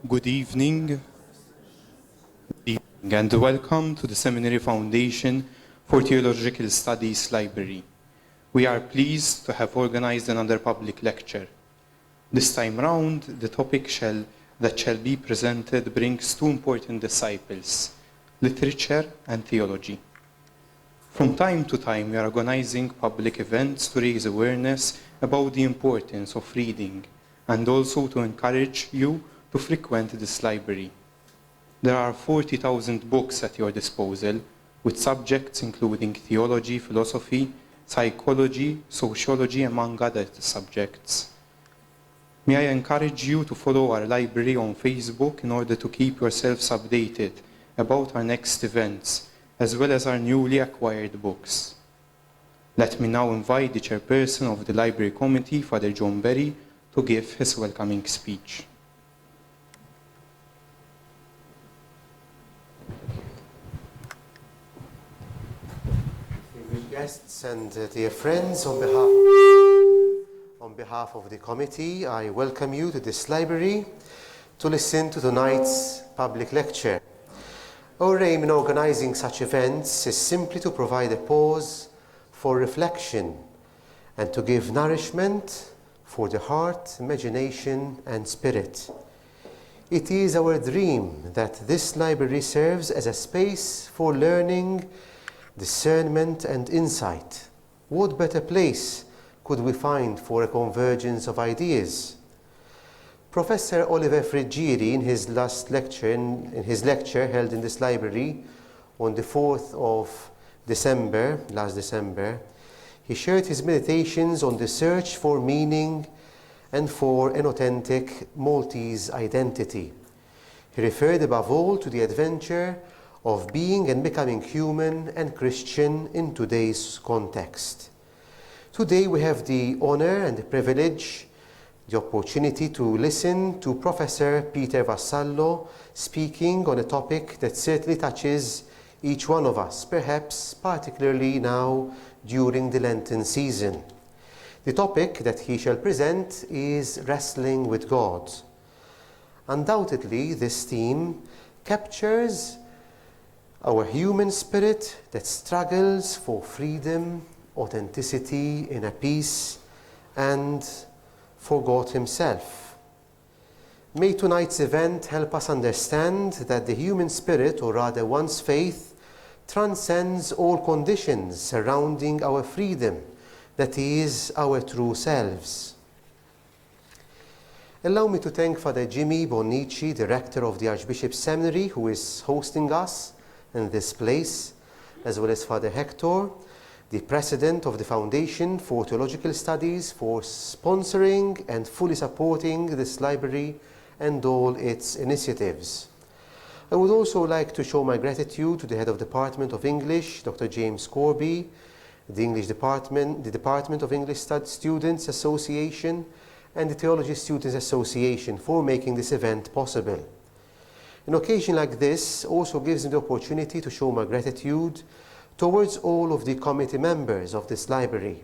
Good evening and welcome to the Seminary Foundation for Theological Studies Library. We are pleased to have organized another public lecture. This time round, the topic that shall be presented brings two important disciples, literature and theology. From time to time, we are organizing public events to raise awareness about the importance of reading and also to encourage you to frequent this library. There are 40,000 books at your disposal, with subjects including theology, philosophy, psychology, sociology, among other subjects. May I encourage you to follow our library on Facebook in order to keep yourselves updated about our next events, as well as our newly acquired books. Let me now invite the chairperson of the Library Committee, Father John Berry, to give his welcoming speech. Guests and dear friends, on behalf of the committee, I welcome you to this library to listen to tonight's public lecture. Our aim in organizing such events is simply to provide a pause for reflection and to give nourishment for the heart, imagination, and spirit. It is our dream that this library serves as a space for learning, discernment and insight. What better place could we find for a convergence of ideas? Professor Oliver Frigieri, in his last lecture, in his lecture held in this library on the 4th of December, last December, he shared his meditations on the search for meaning and for an authentic Maltese identity. He referred above all to the adventure of being and becoming human and Christian in today's context. Today we have the honor and the privilege, the opportunity to listen to Professor Peter Vassallo speaking on a topic that certainly touches each one of us, perhaps particularly now during the Lenten season. The topic that he shall present is wrestling with God. Undoubtedly, this theme captures our human spirit that struggles for freedom, authenticity, inner peace, and for God Himself. May tonight's event help us understand that the human spirit, or rather one's faith, transcends all conditions surrounding our freedom, that is, our true selves. Allow me to thank Father Jimmy Bonnici, Director of the Archbishop's Seminary, who is hosting us in this place, as well as Father Hector, the President of the Foundation for Theological Studies, for sponsoring and fully supporting this library and all its initiatives. I would also like to show my gratitude to the Head of Department of English, Dr. James Corby, the Department of English Students Association, and the Theology Students Association for making this event possible. An occasion like this also gives me the opportunity to show my gratitude towards all of the committee members of this library.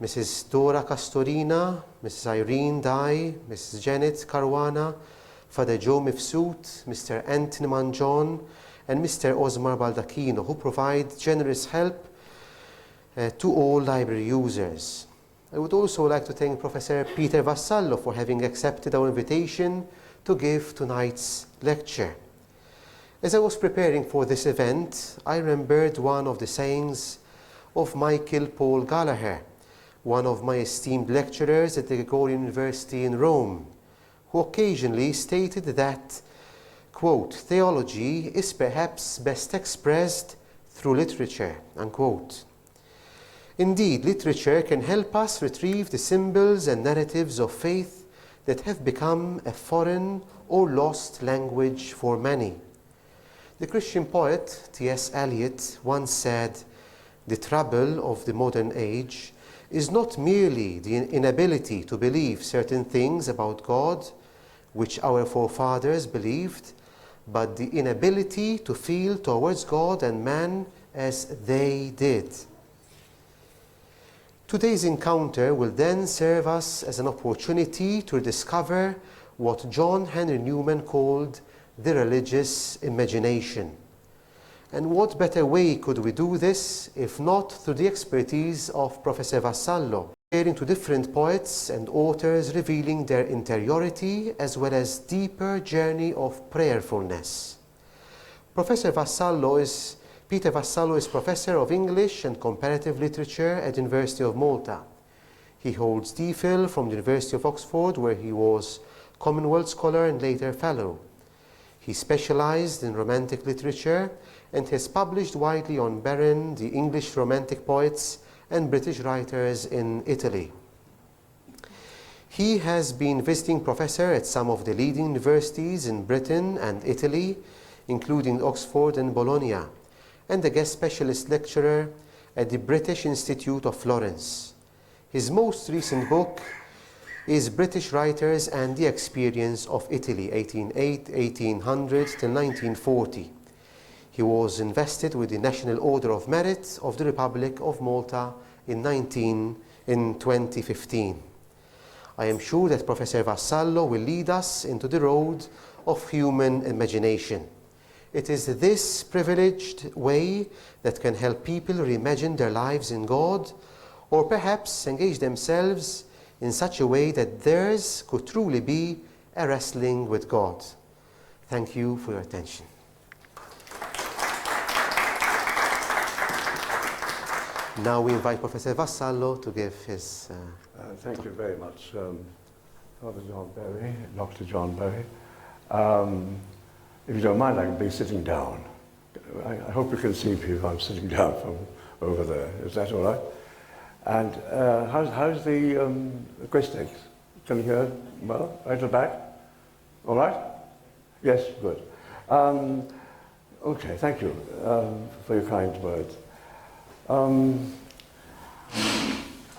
Mrs. Dora Castorina, Mrs. Irene Dye, Mrs. Janet Caruana, Father Joe Mifsut, Mr. Anthony Manjon, and Mr. Osmar Baldacchino, who provide generous help to all library users. I would also like to thank Professor Peter Vassallo for having accepted our invitation to give tonight's lecture. As I was preparing for this event, I remembered one of the sayings of Michael Paul Gallagher, one of my esteemed lecturers at the Gregorian University in Rome, who occasionally stated that, quote, "Theology is perhaps best expressed through literature," unquote. Indeed, literature can help us retrieve the symbols and narratives of faith that have become a foreign or lost language for many. The Christian poet T.S. Eliot once said, "The trouble of the modern age is not merely the inability to believe certain things about God, which our forefathers believed, but the inability to feel towards God and man as they did." Today's encounter will then serve us as an opportunity to discover what John Henry Newman called the religious imagination. And what better way could we do this if not through the expertise of Professor Vassallo, referring to different poets and authors revealing their interiority as well as deeper journey of prayerfulness. Peter Vassallo is Professor of English and Comparative Literature at the University of Malta. He holds DPhil from the University of Oxford, where he was Commonwealth Scholar and later Fellow. He specialized in Romantic literature and has published widely on Byron, the English Romantic poets, and British writers in Italy. He has been visiting professor at some of the leading universities in Britain and Italy, including Oxford and Bologna, and a guest specialist lecturer at the British Institute of Florence. His most recent book is British Writers and the Experience of Italy, 1800 to 1940. He was invested with the National Order of Merit of the Republic of Malta in 2015. I am sure that Professor Vassallo will lead us into the road of human imagination. It is this privileged way that can help people reimagine their lives in God, or perhaps engage themselves in such a way that theirs could truly be a wrestling with God. Thank you for your attention. Now we invite Professor Vassallo to give his... Thank you very much, Father John Berry, Dr. John Berry. If you don't mind, I can be sitting down. I hope you can see me if I'm sitting down from over there. Is that all right? And how's the acoustics? Can you hear well? Right at the back? All right? Yes, good. Okay, thank you for your kind words.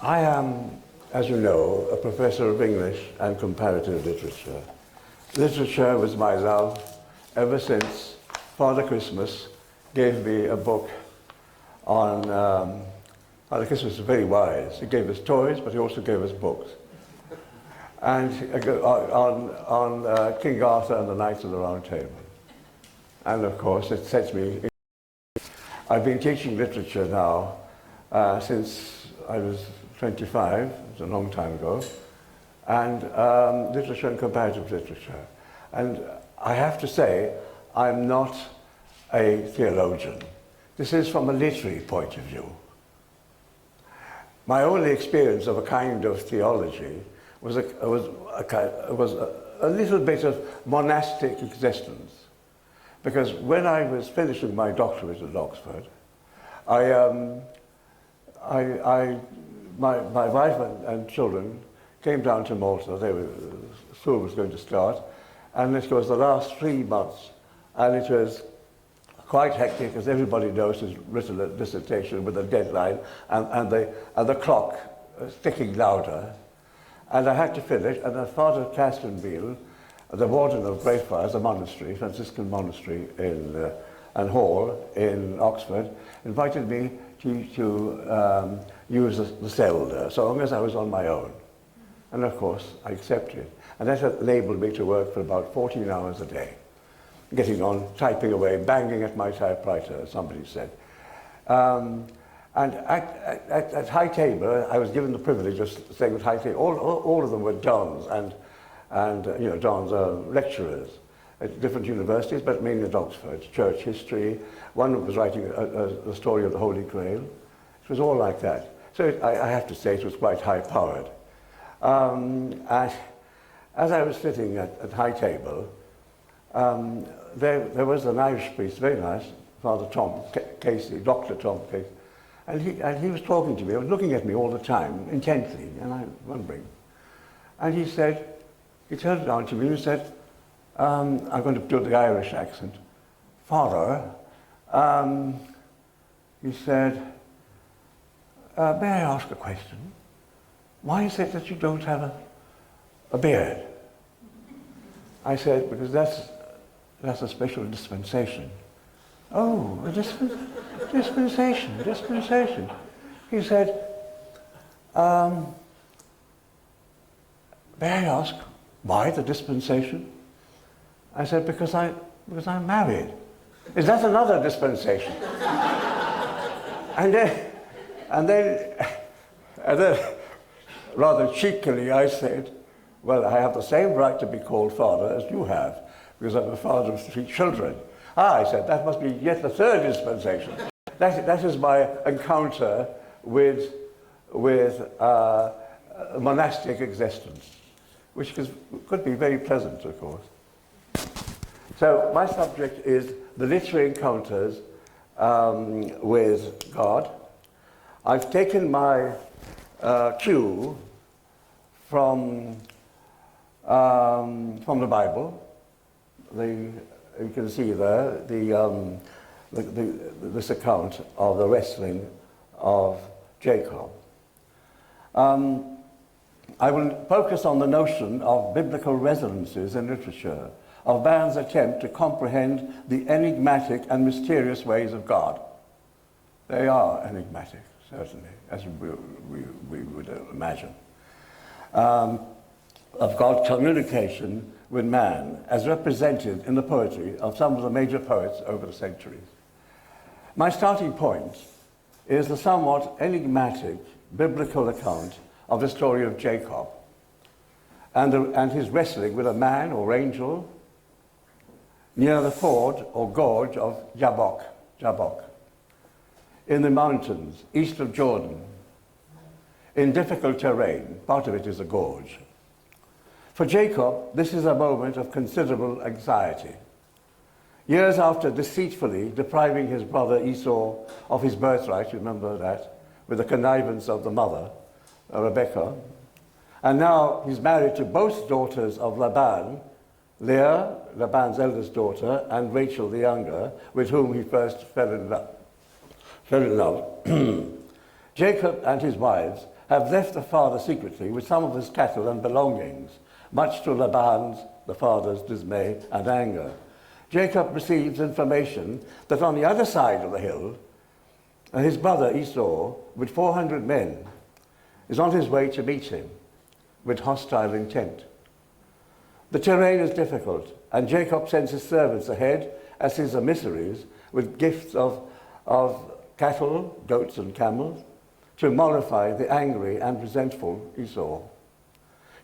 I am, as you know, a professor of English and comparative literature. Literature was my love ever since Father Christmas gave me a book on, Father Christmas was very wise. He gave us toys, but he also gave us books. And on King Arthur and the Knights of the Round Table. And of course, it sets me... I've been teaching literature now since I was 25, it's a long time ago, and literature and comparative literature. And I have to say, I'm not a theologian. This is from a literary point of view. My only experience of a kind of theology was a little bit of monastic existence. Because when I was finishing my doctorate at Oxford, my wife and children came down to Malta. School was going to start, and it was the last 3 months, and it was quite hectic, as everybody knows who's written a dissertation with a deadline, and the clock ticking louder. And I had to finish, and Father Castenbiel, the warden of Greyfriars, a monastery, Franciscan monastery and hall in Oxford, invited me to use the cell there, so long as I was on my own. And of course, I accepted. And that enabled me to work for about 14 hours a day, getting on, typing away, banging at my typewriter, as somebody said. And at High Table, I was given the privilege of staying at High Table. All of them were dons, and you know, dons are lecturers at different universities, but mainly at Oxford. Church history. One was writing a story of the Holy Grail. It was all like that. So I have to say it was quite high-powered. As I was sitting at High Table, there was an Irish priest, very nice, Father Tom Casey, Dr. Tom Casey, and he was talking to me, he was looking at me all the time, intently, and I was wondering. And he said, he turned around to me and said, I'm going to do the Irish accent. Father, he said, may I ask a question? Why is it that you don't have a beard? I said, because that's a special dispensation. Oh, a dispensation. He said, may I ask, Why the dispensation? I said, because I'm married. Is that another dispensation? and then, rather cheekily, I said, well, I have the same right to be called father as you have, because I'm a father of 3 children. I said, that must be yet the 3rd dispensation. That is my encounter with monastic existence, which could be very pleasant, of course. So my subject is the literary encounters with God. I've taken my cue from the Bible. You can see there this account of the wrestling of Jacob. I will focus on the notion of biblical resonances in literature, of man's attempt to comprehend the enigmatic and mysterious ways of God. They are enigmatic, certainly, as we would imagine. Of God's communication with man, as represented in the poetry of some of the major poets over the centuries. My starting point is the somewhat enigmatic biblical account of the story of Jacob and his wrestling with a man or angel near the ford or gorge of Jabbok, in the mountains east of Jordan, in difficult terrain. Part of it is a gorge. For Jacob, this is a moment of considerable anxiety. Years after deceitfully depriving his brother Esau of his birthright, you remember that, with the connivance of the mother, Rebekah, and now he's married to both daughters of Laban, Leah, Laban's eldest daughter, and Rachel the younger, with whom he first fell in love. Jacob and his wives have left the father secretly with some of his cattle and belongings, much to Laban's, the father's, dismay and anger. Jacob receives information that on the other side of the hill, his brother Esau, with 400 men, is on his way to meet him with hostile intent. The terrain is difficult, and Jacob sends his servants ahead as his emissaries with gifts of cattle, goats and camels to mollify the angry and resentful Esau.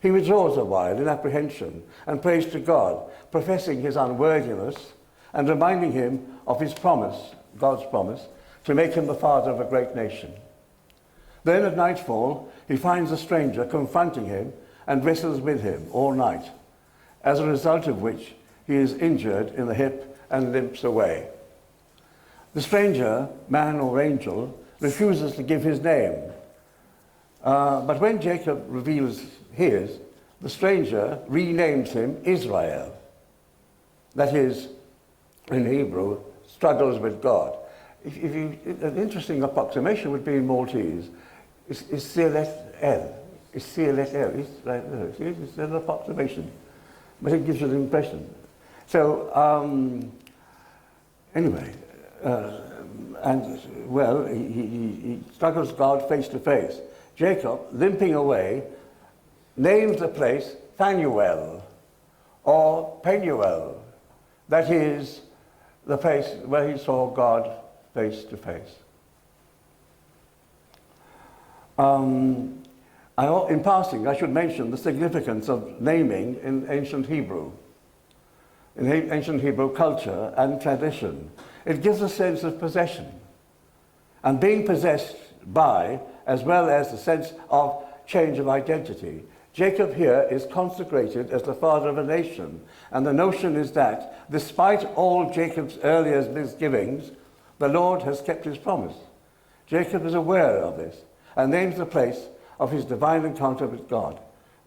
He withdraws a while in apprehension and prays to God, professing his unworthiness and reminding him of his promise, God's promise, to make him the father of a great nation. Then at nightfall, he finds a stranger confronting him and wrestles with him all night, as a result of which he is injured in the hip and limps away. The stranger, man or angel, refuses to give his name. But when Jacob reveals his, the stranger renames him Israel. That is, in Hebrew, struggles with God. An interesting approximation would be in Maltese. Is Selet El. Is Selet El. It's an approximation, but it gives you the impression. So, anyway, he struggles God face to face. Jacob, limping away, names the place Phanuel or Penuel. That is the place where he saw God face to face. In passing, I should mention the significance of naming in ancient Hebrew. In ancient Hebrew culture and tradition, it gives a sense of possession and being possessed by, as well as the sense of change of identity. Jacob here is consecrated as the father of a nation, and the notion is that, despite all Jacob's earlier misgivings, the Lord has kept his promise. Jacob is aware of this and names the place of his divine encounter with God.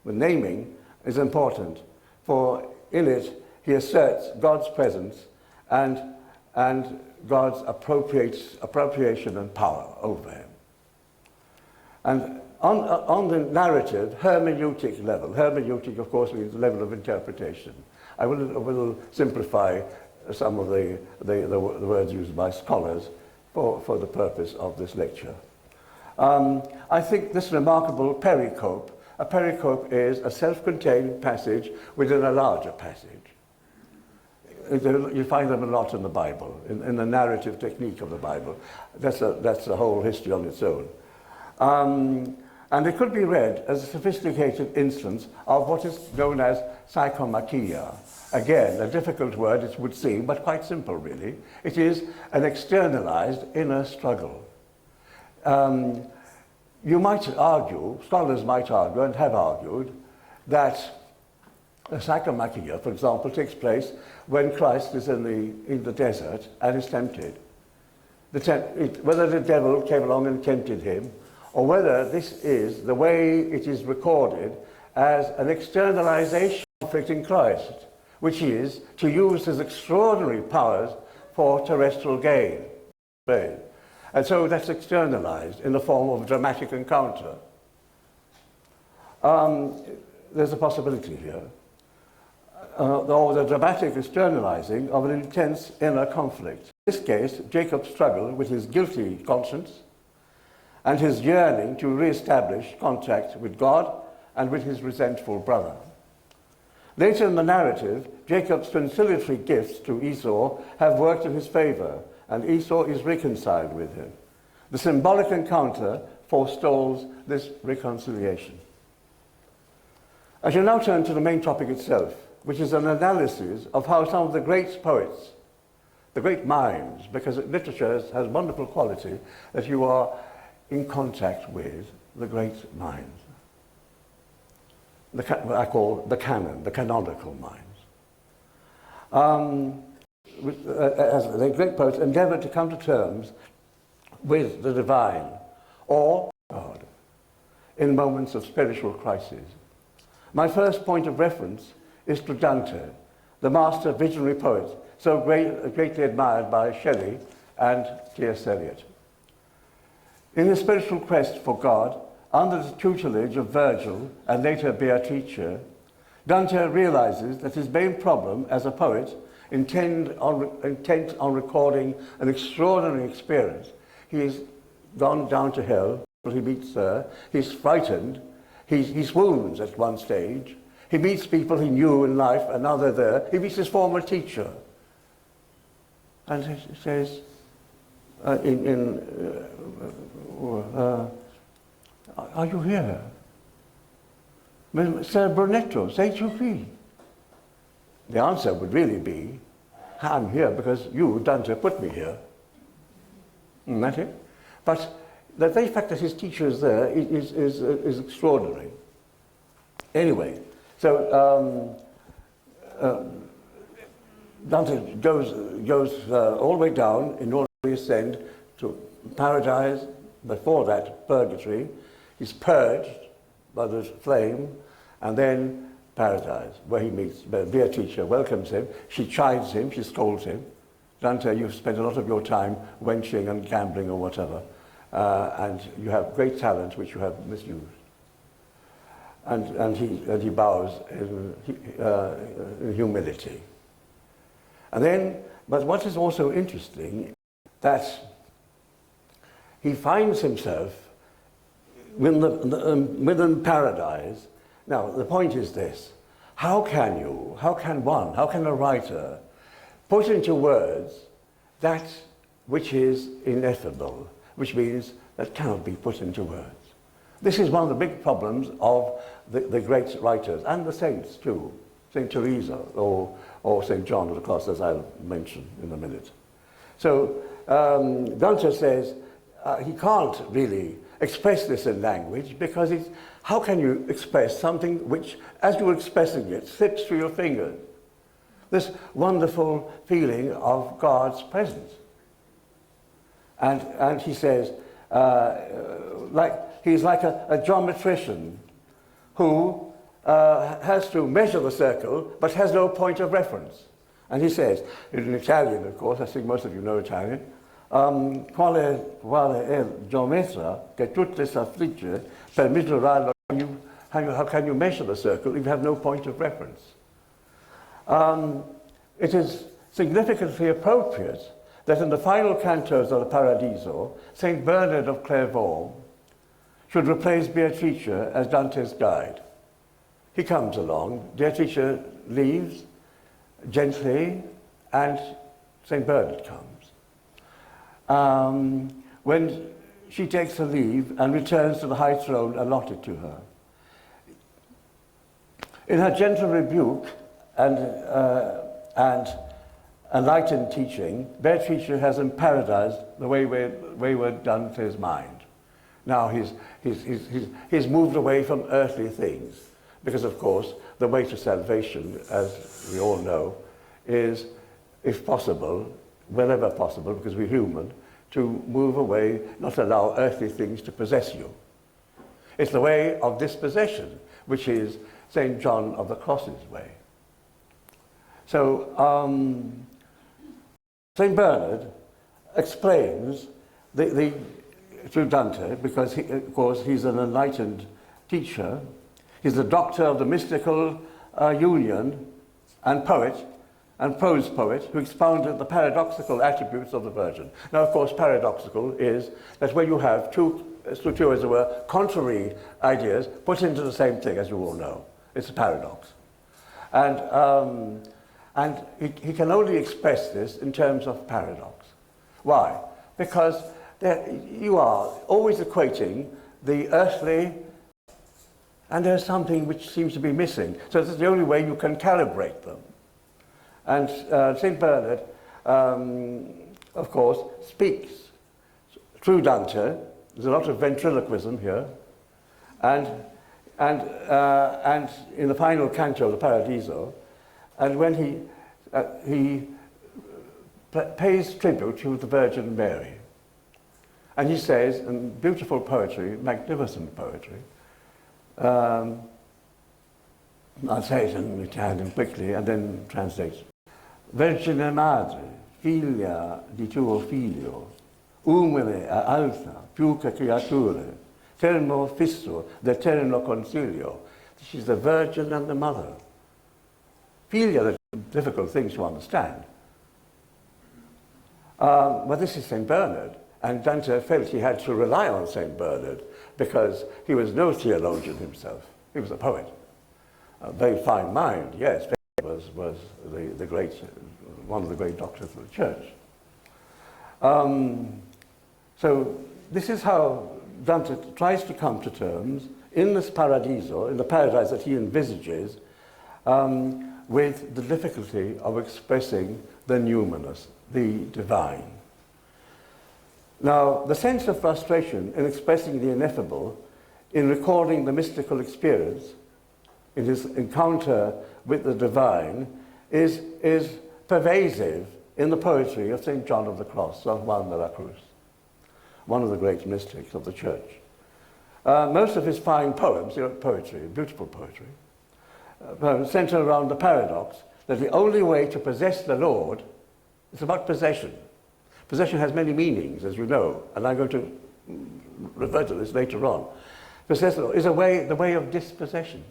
The naming is important, for in it he asserts God's presence and God's appropriation and power over him. And on the narrative, hermeneutic level, hermeneutic of course means the level of interpretation. I will simplify some of the words used by scholars for the purpose of this lecture. I think this remarkable pericope A pericope is a self-contained passage within a larger passage. You find them a lot in the Bible, in the narrative technique of the Bible. That's a whole history on its own. And it could be read as a sophisticated instance of what is known as psychomachia. Again, a difficult word, it would seem, but quite simple, really. It is an externalized inner struggle. You might argue, scholars might argue, and have argued, that the psychomachia, for example, takes place when Christ is in the desert and is tempted. Whether the devil came along and tempted him, or whether this is the way it is recorded as an externalization of conflict in Christ, which is to use his extraordinary powers for terrestrial gain. And so that's externalized in the form of a dramatic encounter. There's a possibility here. Or the dramatic externalizing of an intense inner conflict. In this case, Jacob's struggle with his guilty conscience and his yearning to re-establish contact with God and with his resentful brother. Later in the narrative, Jacob's conciliatory gifts to Esau have worked in his favor, and Esau is reconciled with him. The symbolic encounter forestalls this reconciliation. I shall now turn to the main topic itself, which is an analysis of how some of the great poets, the great minds, because literature has wonderful quality that you are in contact with the great minds. What I call the canon, the canonical minds. As the great poets endeavored to come to terms with the divine or God in moments of spiritual crisis. My first point of reference is to Dante, the master visionary poet, so greatly admired by Shelley and T.S. Eliot. In his spiritual quest for God, under the tutelage of Virgil and later Beatrice, Dante realizes that his main problem as a poet, intent on recording an extraordinary experience, he's gone down to hell, he meets her, he's frightened, he swoons at one stage, he meets people he knew in life and now they're there, he meets his former teacher. And he says, are you here? Ser Brunetto, sei tu qui? The answer would really be, I'm here because you, Dante, put me here. Isn't that it? But the very fact that his teacher is there is extraordinary. Anyway, so Dante goes all the way down in order to ascend to paradise. Before that, purgatory. He's purged by the flame, and then paradise, where he meets Beatrice, welcomes him, she chides him, she scolds him. Dante, you've spent a lot of your time wenching and gambling or whatever, and you have great talent which you have misused. And he bows in humility. And then, but what is also interesting, that he finds himself within paradise. Now, the point is this: how can a writer put into words that which is ineffable, which means that cannot be put into words? This is one of the big problems of the great writers, and the saints too, St. Teresa or St. John of the Cross, as I'll mention in a minute. So Dante says he can't really express this in language, because how can you express something which, as you're expressing it, slips through your fingers? This wonderful feeling of God's presence. And he says, he's like a geometrician who has to measure the circle but has no point of reference. And he says, in Italian, of course, I think most of you know Italian, qual è il geometra che tutte s'affligge per misurarlo? How can you measure the circle if you have no point of reference? It is significantly appropriate that in the final cantos of the Paradiso, St. Bernard of Clairvaux should replace Beatrice as Dante's guide. He comes along, Beatrice leaves gently, and St. Bernard comes. When she takes her leave and returns to the high throne allotted to her. In her gentle rebuke and enlightened teaching, Beatrice has imparadized the wayward Dante's mind. Now he's moved away from earthly things, because of course the way to salvation, as we all know, is, if possible, wherever possible, because we're human, to move away, not allow earthly things to possess you. It's the way of dispossession, which is St. John of the Cross's way. So St. Bernard explains to Dante, because of course he's an enlightened teacher, he's the doctor of the mystical union and poet, and prose poet, who expounded the paradoxical attributes of the Virgin. Now, of course, paradoxical is that when you have two, as it were, contrary ideas put into the same thing, as you all know. It's a paradox. And he can only express this in terms of paradox. Why? Because you are always equating the earthly, and there's something which seems to be missing. So this is the only way you can calibrate them. And St. Bernard, of course, speaks through Dante. There's a lot of ventriloquism here. And in the final canto of the Paradiso, and when he pays tribute to the Virgin Mary. And he says, in beautiful poetry, magnificent poetry, I'll say it in Italian quickly and then translate. Vergine Madre, figlia di tuo figlio, umile e alta, più che creature, termo fisso d'eterno consiglio. She's the Virgin and the Mother. Figlia, are difficult things to understand. But this is St. Bernard, and Dante felt he had to rely on St. Bernard because he was no theologian himself. He was a poet. A very fine mind, yes. Was the great, one of the great doctors of the church. So this is how Dante tries to come to terms in this Paradiso, in the paradise that he envisages, with the difficulty of expressing the numinous, the divine. Now, the sense of frustration in expressing the ineffable, in recording the mystical experience, in his encounter with the divine, is pervasive in the poetry of St. John of the Cross, San Juan de la Cruz, one of the great mystics of the church. Most of his fine poems, poetry, beautiful poetry, center around the paradox that the only way to possess the Lord is about possession. Possession has many meanings, as you know, and I'm going to refer to this later on. Possession is the way of dispossession.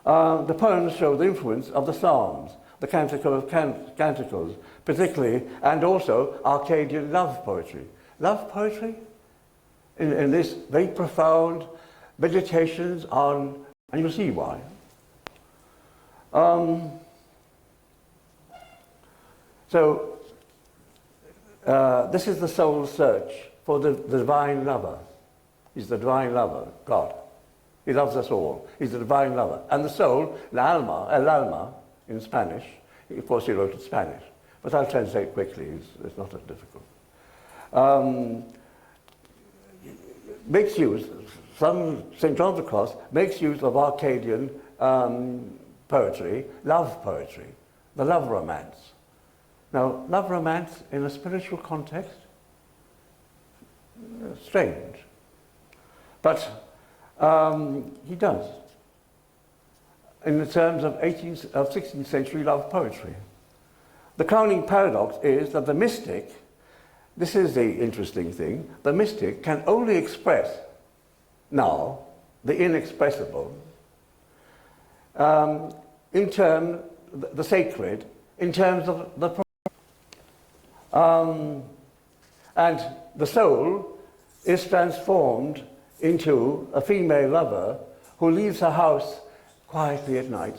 The poems show the influence of the Psalms, the Canticle of Canticles, particularly, and also Arcadian love poetry. Love poetry, in this very profound meditations on, and you'll see why. This is the soul's search for the divine lover. He's the divine lover, God. He loves us all. He's the divine lover. And the soul, el alma, in Spanish, of course he wrote in Spanish, but I'll translate quickly, it's not that difficult. Makes use, St. John of the Cross makes use of Arcadian poetry, love poetry, the love romance. Now, love romance in a spiritual context, strange. But he does, in the terms of 16th century love poetry. The crowning paradox is that the mystic, this is the interesting thing, the mystic can only express now the inexpressible in terms, the sacred, in terms of the and the soul is transformed into a female lover who leaves her house quietly at night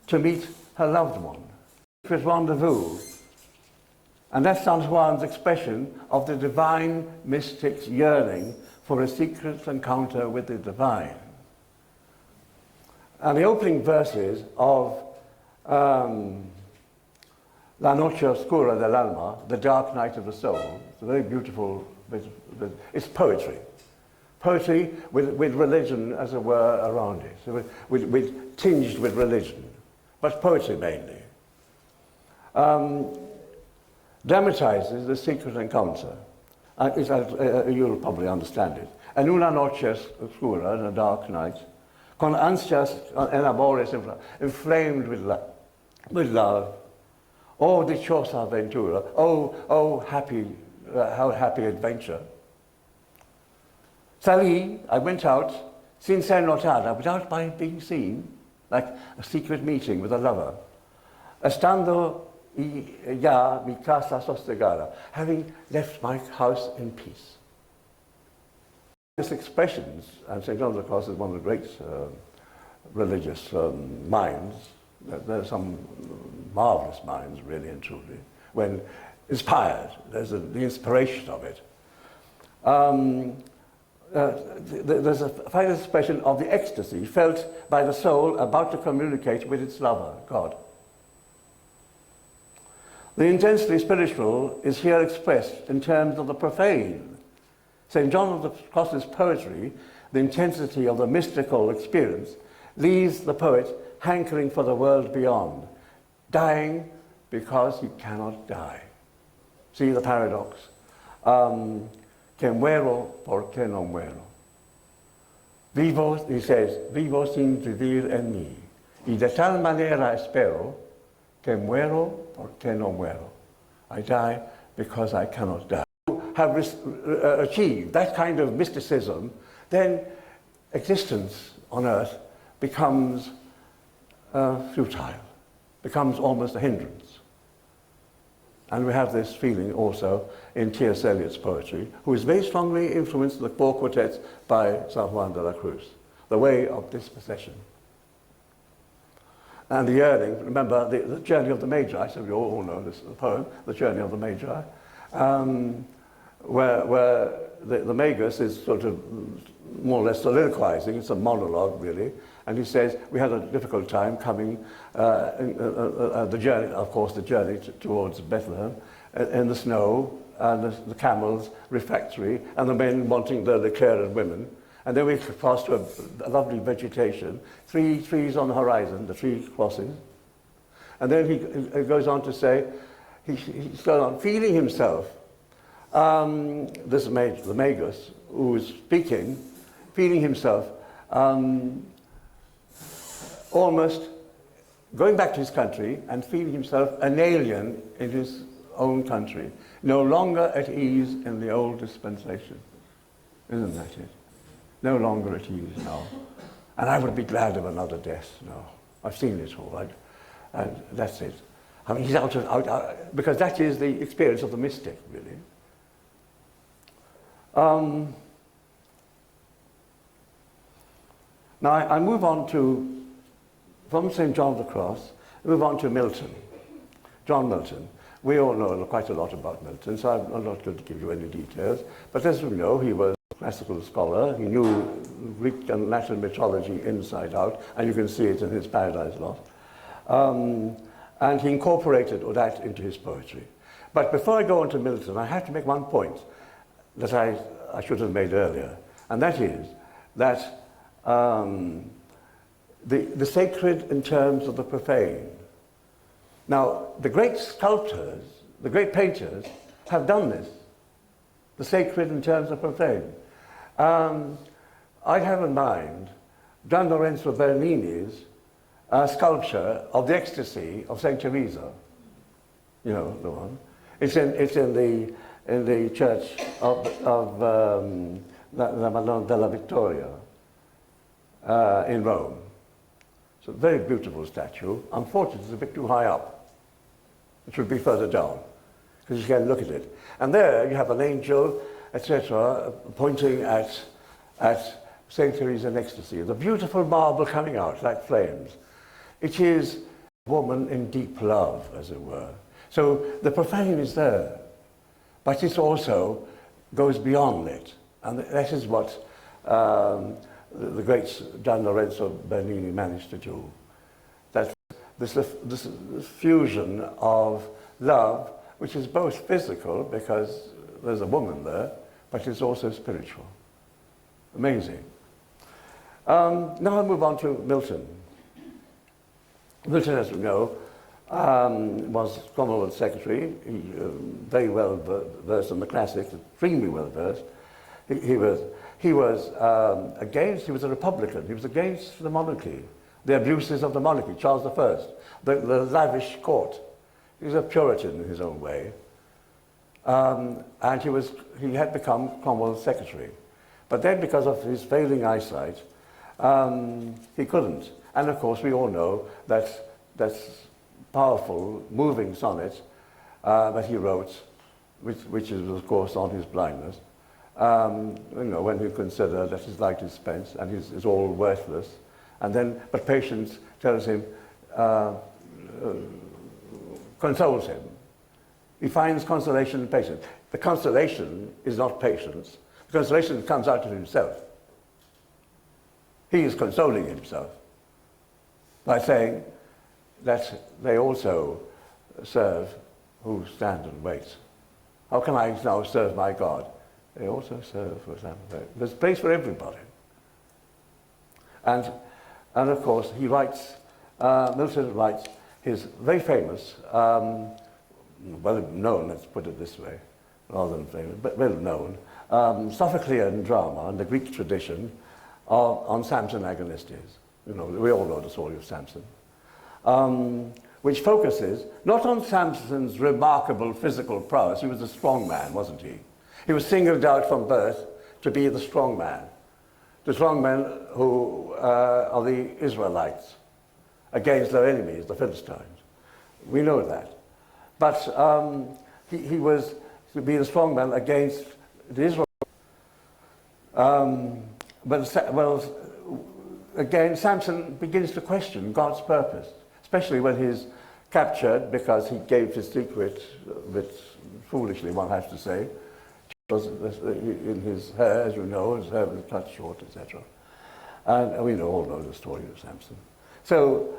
to meet her loved one. It was rendezvous. And that's San Juan's expression of the divine mystic's yearning for a secret encounter with the divine. And the opening verses of La Noche Oscura dell'Alma, the dark night of the soul, it's a very beautiful, it's poetry. Poetry with religion, as it were, around it, so tinged with religion, but poetry mainly. Dramatizes the secret encounter. You'll probably understand it. En una noche oscura, in a dark night, con ansias en amores inflamed with love. Oh, dichosa aventura. Oh, how happy adventure. Salí, I went out, sin ser notada, without being seen, like a secret meeting with a lover. Estando ya mi casa sosegada, having left my house in peace. These expressions, and St. John of the Cross is one of the great religious minds. There are some marvelous minds, really and truly, when inspired. There's the inspiration of it. There's a final expression of the ecstasy felt by the soul about to communicate with its lover, God. The intensely spiritual is here expressed in terms of the profane. St. John of the Cross's poetry, the intensity of the mystical experience, leaves the poet hankering for the world beyond, dying because he cannot die. See the paradox? Que muero porque no muero. Vivo, he says, vivo sin vivir en mí. Y de tal manera espero que muero porque no muero. I die because I cannot die. Have achieved that kind of mysticism, then existence on earth becomes futile, becomes almost a hindrance. And we have this feeling also in T.S. Eliot's poetry, who is very strongly influenced in the four quartets by San Juan de la Cruz, the way of dispossession. And the yearning, remember the Journey of the Magi, so we all know this poem, the Journey of the Magi, where the Magus is sort of more or less soliloquizing, it's a monologue really, and he says, we had a difficult time coming, the journey, of course, the journey towards Bethlehem, in the snow, and the camels refractory, and the men wanting the liqueur and women. And then we passed to a lovely vegetation, three trees on the horizon, the tree crosses. And then he goes on to say, he's going on feeling himself, the Magus, who is speaking, feeling himself almost going back to his country and feeling himself an alien in his own country, no longer at ease in the old dispensation. Isn't that it? No longer at ease now. And I would be glad of another death now. I've seen it all right. And that's it. I mean, he's out, because that is the experience of the mystic, really. Now I move on to, from St. John of the Cross, move on to Milton, John Milton. We all know quite a lot about Milton, so I'm not going to give you any details. But as we know, he was a classical scholar. He knew Greek and Latin mythology inside out, and you can see it in his Paradise Lost. And he incorporated all that into his poetry. But before I go on to Milton, I have to make one point that I should have made earlier, and that is that the sacred in terms of the profane. Now, the great sculptors, the great painters have done this, the sacred in terms of profane. I have in mind Gian Lorenzo Bernini's sculpture of the ecstasy of St. Teresa. You know the one. It's in the church of La Madonna della Vittoria in Rome. It's a very beautiful statue. Unfortunately, it's a bit too high up. It should be further down, because you can look at it. And there you have an angel etc., pointing at St. Teresa in ecstasy. The beautiful marble coming out like flames. It is a woman in deep love, as it were. So the profane is there, but it also goes beyond it. And that is what the great Gian Lorenzo Bernini managed to do. That this fusion of love, which is both physical, because there's a woman there, but it's also spiritual. Amazing. Now I move on to Milton. Milton, as we know, was Commonwealth Secretary. He very well versed in the classics, extremely well versed. He was a Republican. He was against the monarchy, the abuses of the monarchy, Charles I, the lavish court. He was a Puritan in his own way. And he had become Commonwealth Secretary. But then, because of his failing eyesight, he couldn't. And of course, we all know that powerful, moving sonnet that he wrote, which is, of course, on his blindness. When you consider that his life is spent and is all worthless, and then, but patience tells him, consoles him. He finds consolation in patience. The consolation is not patience. The consolation comes out of himself. He is consoling himself by saying that they also serve who stand and wait. How can I now serve my God? They also serve who stand and wait. There's place for everybody. And of course, he writes, Milton writes his very famous, well known, let's put it this way, rather than famous, but well known, Sophoclean drama in the Greek tradition on Samson Agonistes. We all know the story of Samson, which focuses not on Samson's remarkable physical prowess. He was a strong man, wasn't he? He was singled out from birth to be the strong man who are the Israelites against their enemies, the Philistines. We know that. But he was to be the strong man against the Israelites. Again, Samson begins to question God's purpose, especially when he's captured because he gave his secret, a bit foolishly, one has to say, in his hair, as you know, his hair was cut short, etc. And we all know the story of Samson. So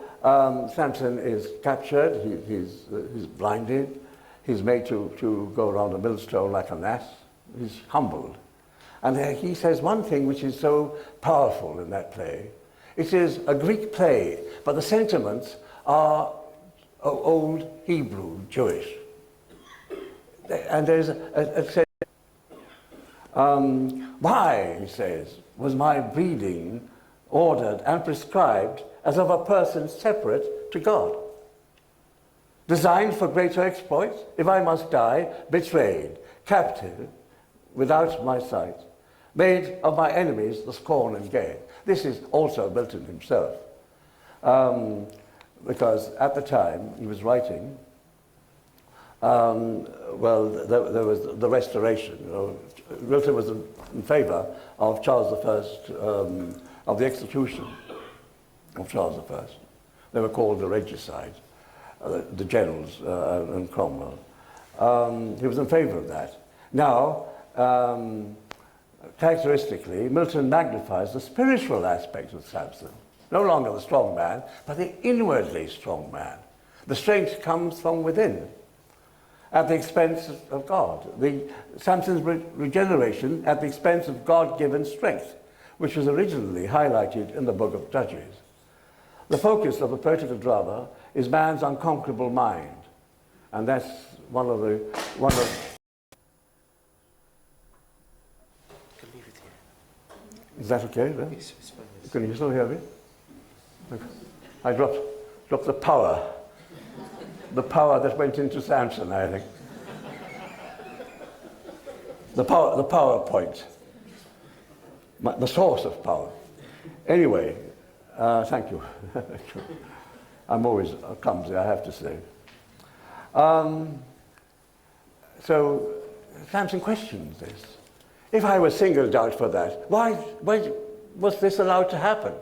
Samson is captured, he's blinded, he's made to go around a millstone like an ass, he's humbled. And he says one thing which is so powerful in that play. It is a Greek play, but the sentiments are old Hebrew, Jewish. And there's why, he says, was my breeding ordered and prescribed as of a person separate to God? Designed for greater exploits, if I must die, betrayed, captive, without my sight, made of my enemies the scorn and gain. This is also Milton himself, because at the time he was writing, there was the Restoration. Milton was in favour of Charles I, of the execution of Charles I. They were called the regicides, the generals and Cromwell. He was in favour of that. Now, characteristically, Milton magnifies the spiritual aspects of Samson. No longer the strong man, but the inwardly strong man. The strength comes from within, at the expense of God. Samson's regeneration at the expense of God-given strength, which was originally highlighted in the book of Judges. The focus of the poetical drama is man's unconquerable mind, and that's one of. Is that okay then? Yes, it's fine. Can you still hear me? Okay. I dropped the power. The power that went into Samson, I think. The power point. The source of power. Anyway, thank you. I'm always clumsy, I have to say. So Samson questions this. if I was singled out for that, why was this allowed to happen?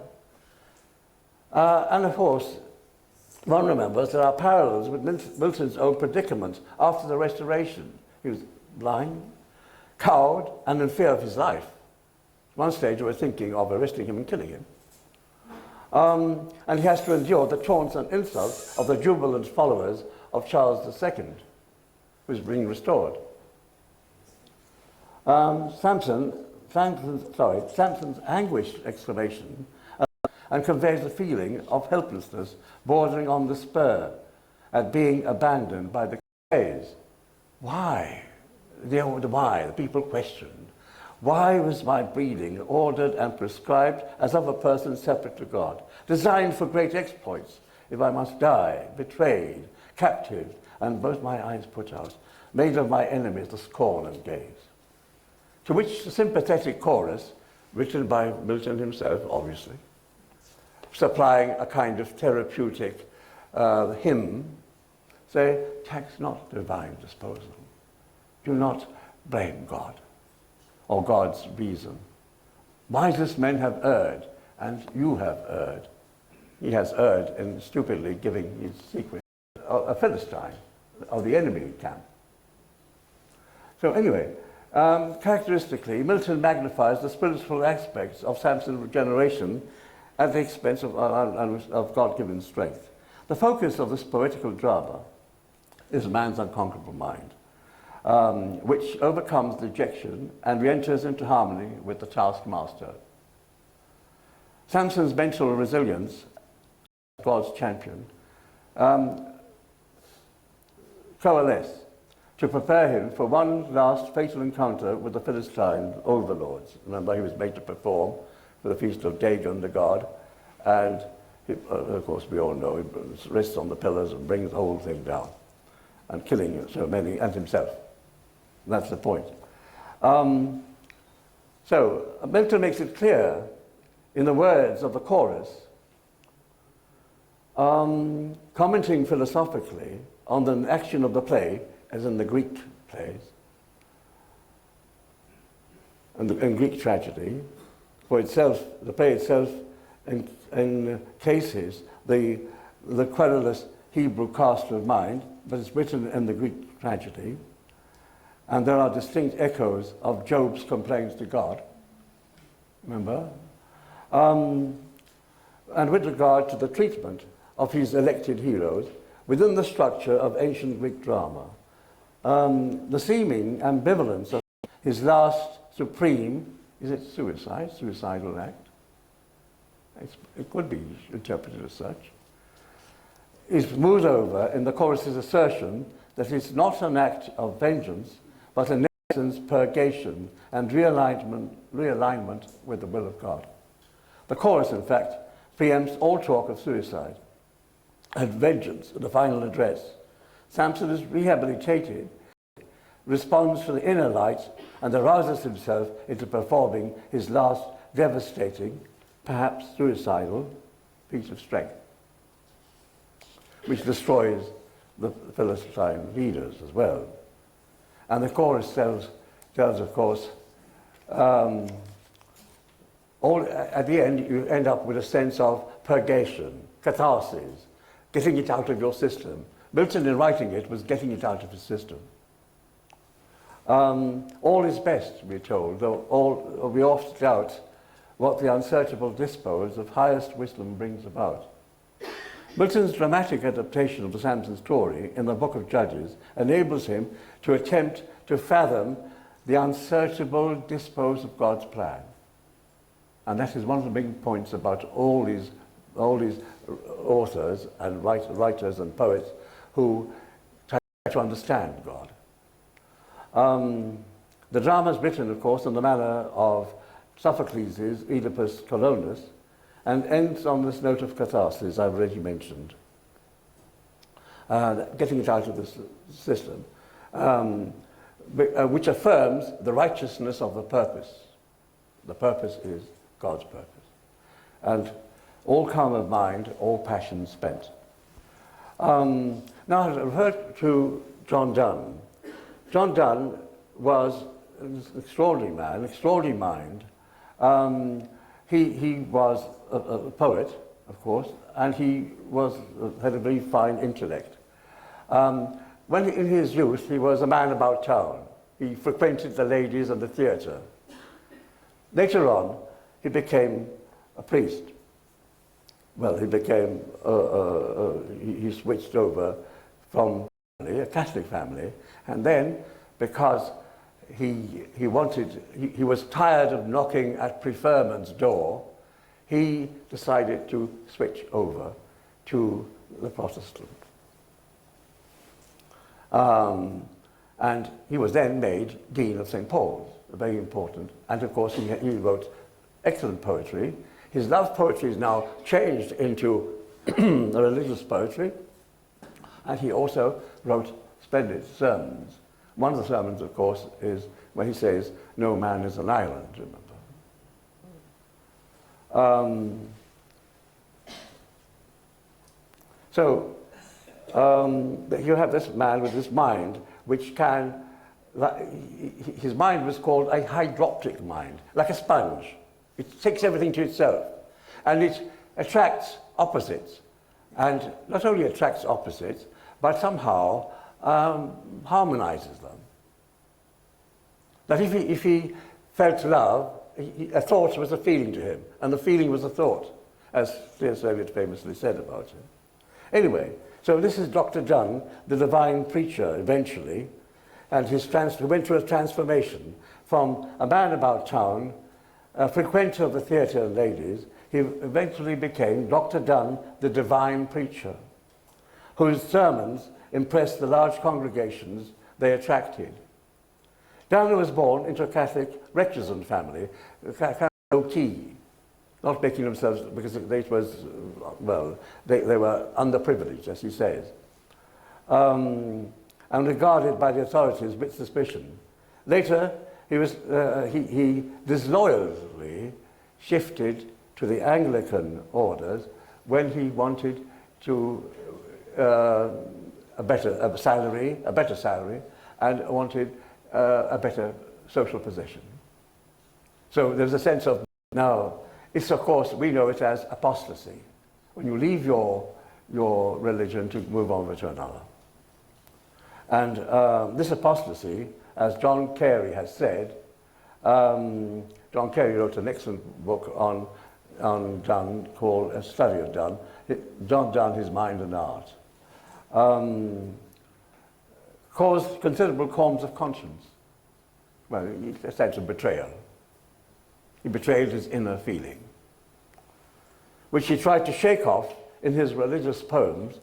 And of course, one remembers there are parallels with Milton's own predicament after the Restoration. He was blind, cowed, and in fear of his life. At one stage, they were thinking of arresting him and killing him. And he has to endure the taunts and insults of the jubilant followers of Charles II, who is being restored. Samson's anguished exclamation and conveys a feeling of helplessness bordering on despair at being abandoned by the ways. Why? The people questioned. Why was my breeding ordered and prescribed as of a person separate to God, designed for great exploits, if I must die, betrayed, captive, and both my eyes put out, made of my enemies the scorn and gaze? To which the sympathetic chorus, written by Milton himself, obviously, supplying a kind of therapeutic hymn, say, tax not divine disposal. Do not blame God or God's reason. Wisest men have erred, and you have erred. He has erred in stupidly giving his secret a Philistine of the enemy camp. So anyway, characteristically, Milton magnifies the spiritual aspects of Samson's regeneration at the expense of God-given strength. The focus of this poetical drama is man's unconquerable mind, which overcomes dejection and re-enters into harmony with the taskmaster. Samson's mental resilience, God's champion, coalesce to prepare him for one last fatal encounter with the Philistine overlords. Remember, he was made to perform for the feast of Dagon, the god, and he, of course we all know, he rests on the pillars and brings the whole thing down, and killing so many and himself. And that's the point. So Milton makes it clear in the words of the chorus, commenting philosophically on the action of the play, as in the Greek plays, and in Greek tragedy, for itself, the play itself encases the querulous Hebrew cast of mind, but it's written in the Greek tragedy, and there are distinct echoes of Job's complaints to God, remember? And with regard to the treatment of his elected heroes within the structure of ancient Greek drama, the seeming ambivalence of his last supreme, is it suicide, suicidal act? It could be interpreted as such, is moved over in the chorus's assertion that it's not an act of vengeance, but an essence purgation and realignment with the will of God. The chorus, in fact, preempts all talk of suicide and vengeance in the final address. Samson is rehabilitated, responds to the inner light, and arouses himself into performing his last devastating, perhaps suicidal, piece of strength, which destroys the Philistine leaders as well. And the chorus tells of course, at the end you end up with a sense of purgation, catharsis, getting it out of your system. Milton, in writing it, was getting it out of his system. All is best, we're told, though we oft doubt what the unsearchable dispose of highest wisdom brings about. Milton's dramatic adaptation of the Samson story in the Book of Judges enables him to attempt to fathom the unsearchable dispose of God's plan. And that is one of the big points about all these authors and writers and poets who try to understand God. The drama is written, of course, in the manner of Sophocles' Oedipus Colonos, and ends on this note of catharsis I've already mentioned, getting it out of the system, which affirms the righteousness of the purpose. The purpose is God's purpose. And all calm of mind, all passion spent. Now I've referred to John Donne. John Donne was an extraordinary man, extraordinary mind. He was a poet, of course, and he had a very fine intellect. When in his youth, he was a man about town. He frequented the ladies and the theatre. Later on, he became a priest. Well, he became, he switched over from a Catholic family, and then, because he was tired of knocking at preferment's door, he decided to switch over to the Protestant. And he was then made Dean of St. Paul's, very important. And of course, he wrote excellent poetry. His love poetry is now changed into religious poetry. And he also wrote splendid sermons. One of the sermons, of course, is when he says, "No man is an island," remember. You have this man with this mind, which his mind was called a hydroptic mind, like a sponge. It takes everything to itself, and it attracts opposites. And not only attracts opposites, but somehow harmonizes them. That if he felt love, a thought was a feeling to him, and the feeling was a thought, as C.S. Eliot famously said about him. Anyway, so this is Dr. Donne, the divine preacher, eventually, and he went through a transformation from a man about town, a frequenter of the theatre and ladies. He eventually became Dr. Donne, the divine preacher, whose sermons impressed the large congregations they attracted. Donne was born into a Catholic recusant family, low-key, not making themselves, because they were underprivileged, as he says, and regarded by the authorities with suspicion. Later, he disloyally shifted to the Anglican orders when he wanted to a better salary, and wanted a better social position. So there's a sense of, now, it's of course, we know it as apostasy, when you leave your religion to move over to another. And this apostasy, as John Carey has said, John Carey wrote an excellent book on Donne called A Study of Donne, John Donne, His Mind and Art, caused considerable qualms of conscience. Well, a sense of betrayal. He betrayed his inner feeling, which he tried to shake off in his religious poems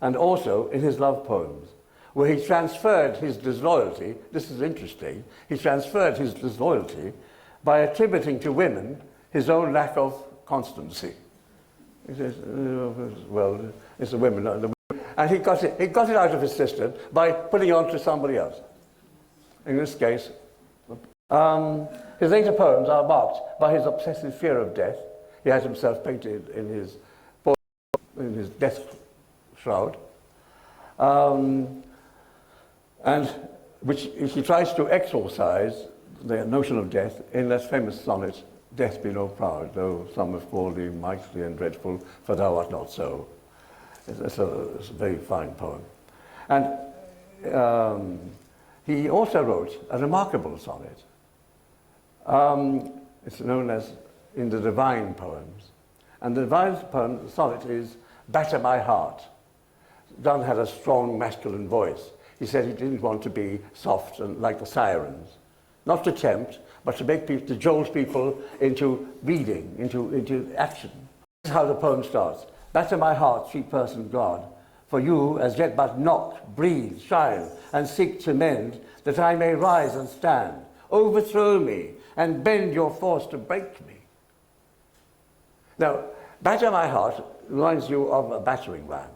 and also in his love poems, where he transferred his disloyalty, this is interesting, he transferred his disloyalty by attributing to women his own lack of constancy. He says, well, it's the women, not the women. And he got it out of his system by putting it on to somebody else. In this case, his later poems are marked by his obsessive fear of death. He has himself painted in his death shroud, and which he tries to exorcise the notion of death in that famous sonnet, "Death be no proud, though some have called thee mighty and dreadful, for thou art not so." It's a very fine poem. And he also wrote a remarkable sonnet. It's known as in the Divine Poems. And the Divine Poem sonnet is "Batter My Heart." Donne had a strong masculine voice. He said he didn't want to be soft and like the sirens. Not to tempt, but to make people, to jolt people into reading, into action. This is how the poem starts. "Batter my heart, sweet person God, for you as yet but knock, breathe, shine, and seek to mend, that I may rise and stand. Overthrow me, and bend your force to break me." Now, batter my heart reminds you of a battering ram.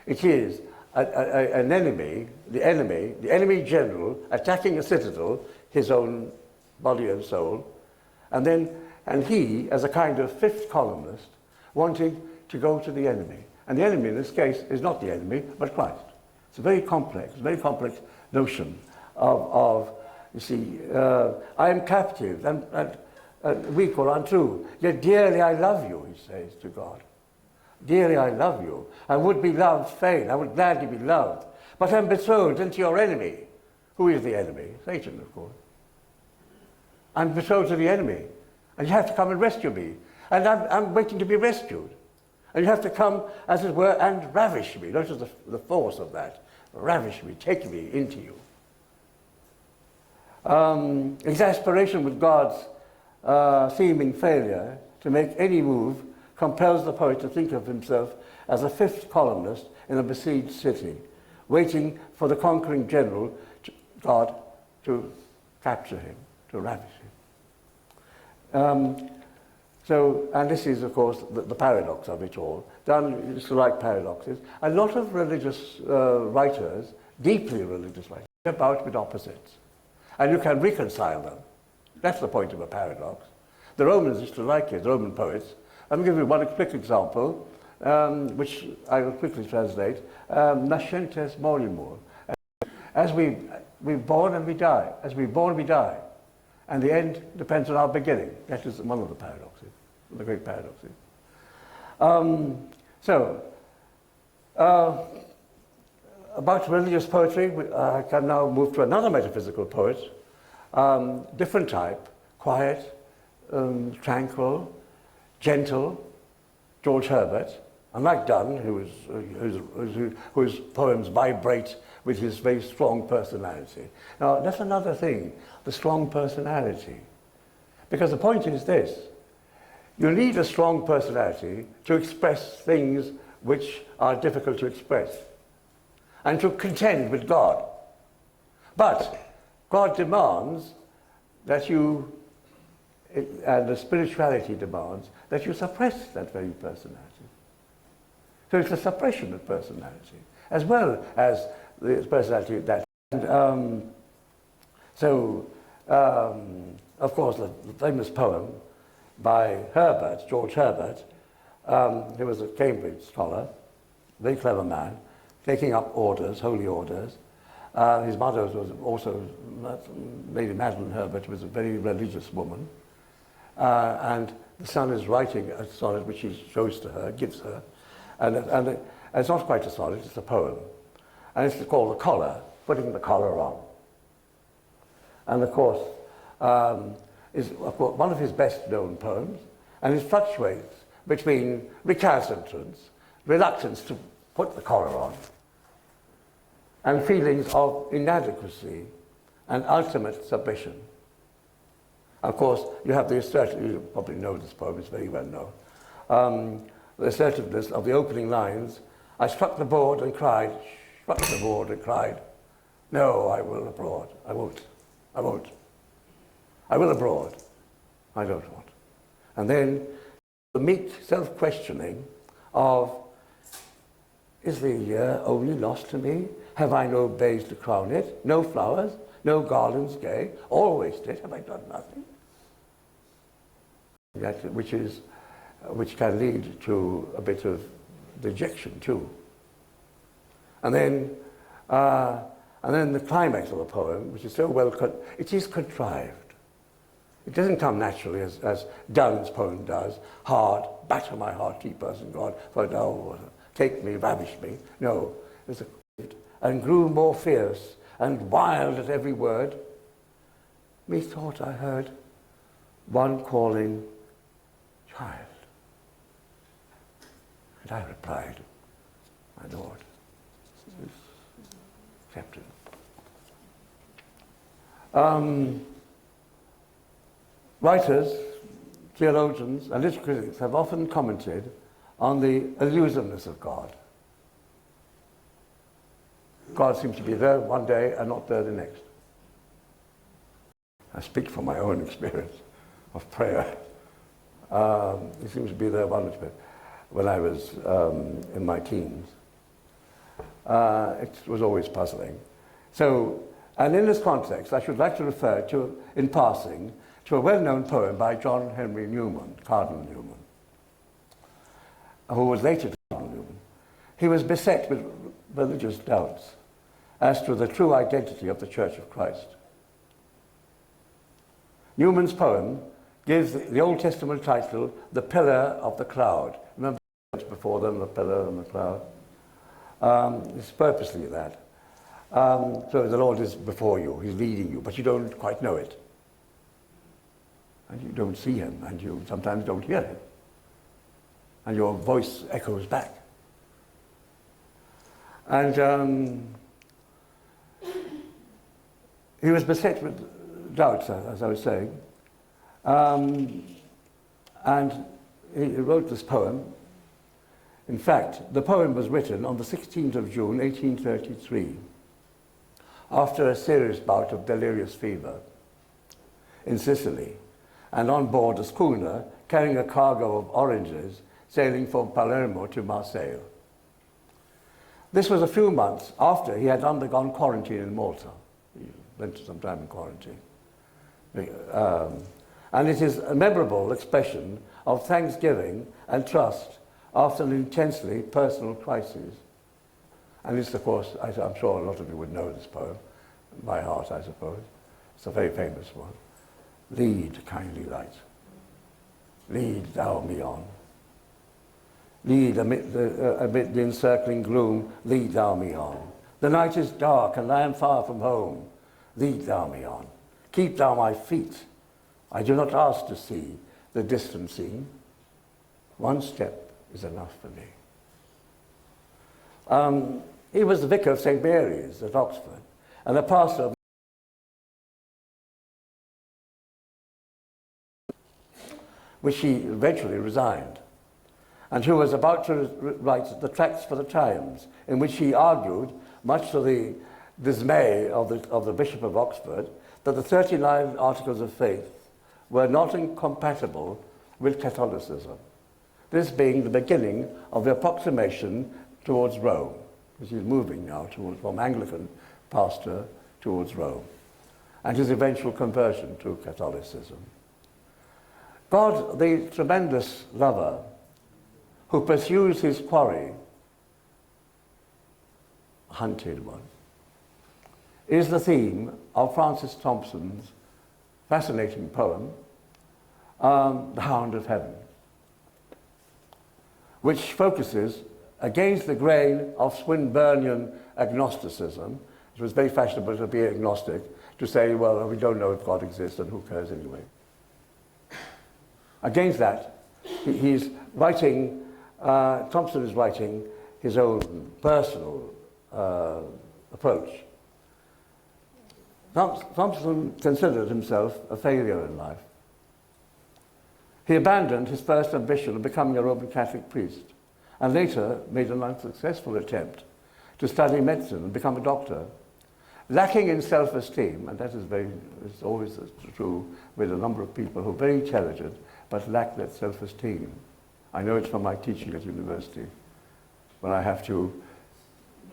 It is an enemy, the enemy general attacking a citadel, his own body and soul, and he, as a kind of fifth columnist, wanting to go to the enemy. And the enemy in this case is not the enemy, but Christ. It's a very complex notion of You see, I am captive and weak or untrue, yet dearly I love you, he says to God. Dearly I love you. I would be loved fain, I would gladly be loved, but I'm betrothed into your enemy. Who is the enemy? Satan, of course. I'm betrothed to the enemy, and you have to come and rescue me. And I'm waiting to be rescued. And you have to come, as it were, and ravish me. Notice the force of that. Ravish me, take me into you. Exasperation with God's seeming failure to make any move compels the poet to think of himself as a fifth columnist in a besieged city, waiting for the conquering general, God, to capture him, to ravish him. And this is, of course, the paradox of it all. Donne used to like paradoxes. A lot of religious writers, deeply religious writers, step out with opposites. And you can reconcile them. That's the point of a paradox. The Romans used to like it, the Roman poets. I'm going to give you one quick example, which I will quickly translate. Nascentes morimur. As we're born and we die. As we're born, we die. And the end depends on our beginning. That is one of the paradoxes, the great paradoxes. About religious poetry, I can now move to another metaphysical poet, different type, quiet, tranquil, gentle, George Herbert. Unlike Donne, whose poems vibrate with his very strong personality. Now, that's another thing, the strong personality. Because the point is this: you need a strong personality to express things which are difficult to express, and to contend with God. But God demands that you, and the spirituality demands, that you suppress that very personality. So it's a suppression of personality, as well as the personality that. Of course, the famous poem by Herbert, George Herbert, who was a Cambridge scholar, very clever man, taking up orders, holy orders. His mother was also, Lady Madeline Herbert, who was a very religious woman. And the son is writing a sonnet which he shows to her, gives her. And it's not quite a sonnet, it's a poem. And it's called The Collar, putting the collar on. And of course, is one of his best known poems, and it fluctuates between recalcitrance, reluctance to put the collar on, and feelings of inadequacy and ultimate submission. Of course, you have the assertive, you probably know this poem, it's very well known. The assertiveness of the opening lines: I struck the board and cried, struck the board and cried, no, I will abroad, I won't, I won't. I will abroad, I don't want. And then the meek self-questioning of, is the year only lost to me? Have I no bays to crown it? No flowers, no garlands gay, all wasted, have I done nothing? Which can lead to a bit of dejection too. And then the climax of the poem, which is so well, it is contrived. It doesn't come naturally as Donne's poem does, hard, batter my heart, deep person God, for no, take me, ravish me. No, it's and grew more fierce and wild at every word. Methought I heard one calling, child. And I replied, my Lord, Captain. Writers, theologians, and literature critics have often commented on the elusiveness of God. God seems to be there one day and not there the next. I speak from my own experience of prayer. He seems to be there when I was in my teens. It was always puzzling. So, and in this context, I should like to refer to, in passing, to a well-known poem by John Henry Newman, Cardinal Newman, who was later Cardinal Newman. He was beset with religious doubts as to the true identity of the Church of Christ. Newman's poem gives the Old Testament title, The Pillar of the Cloud. Remember before them, the pillar and the cloud? It's purposely that. So the Lord is before you, he's leading you, but you don't quite know it. And you don't see him, and you sometimes don't hear him. And your voice echoes back. And he was beset with doubts, as I was saying. And he wrote this poem. In fact, the poem was written on the 16th of June, 1833, after a serious bout of delirious fever in Sicily, and on board a schooner carrying a cargo of oranges sailing from Palermo to Marseille. This was a few months after he had undergone quarantine in Malta. He went some time in quarantine. And it is a memorable expression of thanksgiving and trust after an intensely personal crisis. And it's, of course, I'm sure a lot of you would know this poem, by heart, I suppose. It's a very famous one. Lead, kindly light. Lead thou me on. Lead amid the encircling gloom, lead thou me on. The night is dark and I am far from home. Lead thou me on. Keep thou my feet. I do not ask to see the distant scene. One step is enough for me. He was the vicar of St. Mary's at Oxford and a pastor of which he eventually resigned, and who was about to write the Tracts for the Times, in which he argued, much to the dismay of the Bishop of Oxford, that the 39 Articles of Faith were not incompatible with Catholicism, this being the beginning of the approximation towards Rome, which is moving now from Anglican pastor towards Rome, and his eventual conversion to Catholicism. God, the tremendous lover who pursues his quarry, hunted one, is the theme of Francis Thompson's fascinating poem, The Hound of Heaven, which focuses against the grain of Swinburnian agnosticism. It was very fashionable to be agnostic, to say, well, we don't know if God exists and who cares anyway. Against that, he's writing, Thompson is writing his own personal approach. Thompson considered himself a failure in life. He abandoned his first ambition of becoming a Roman Catholic priest, and later made an unsuccessful attempt to study medicine and become a doctor. Lacking in self-esteem, and that is always true with a number of people who are very intelligent, but lack that self-esteem. I know it from my teaching at university, when I have to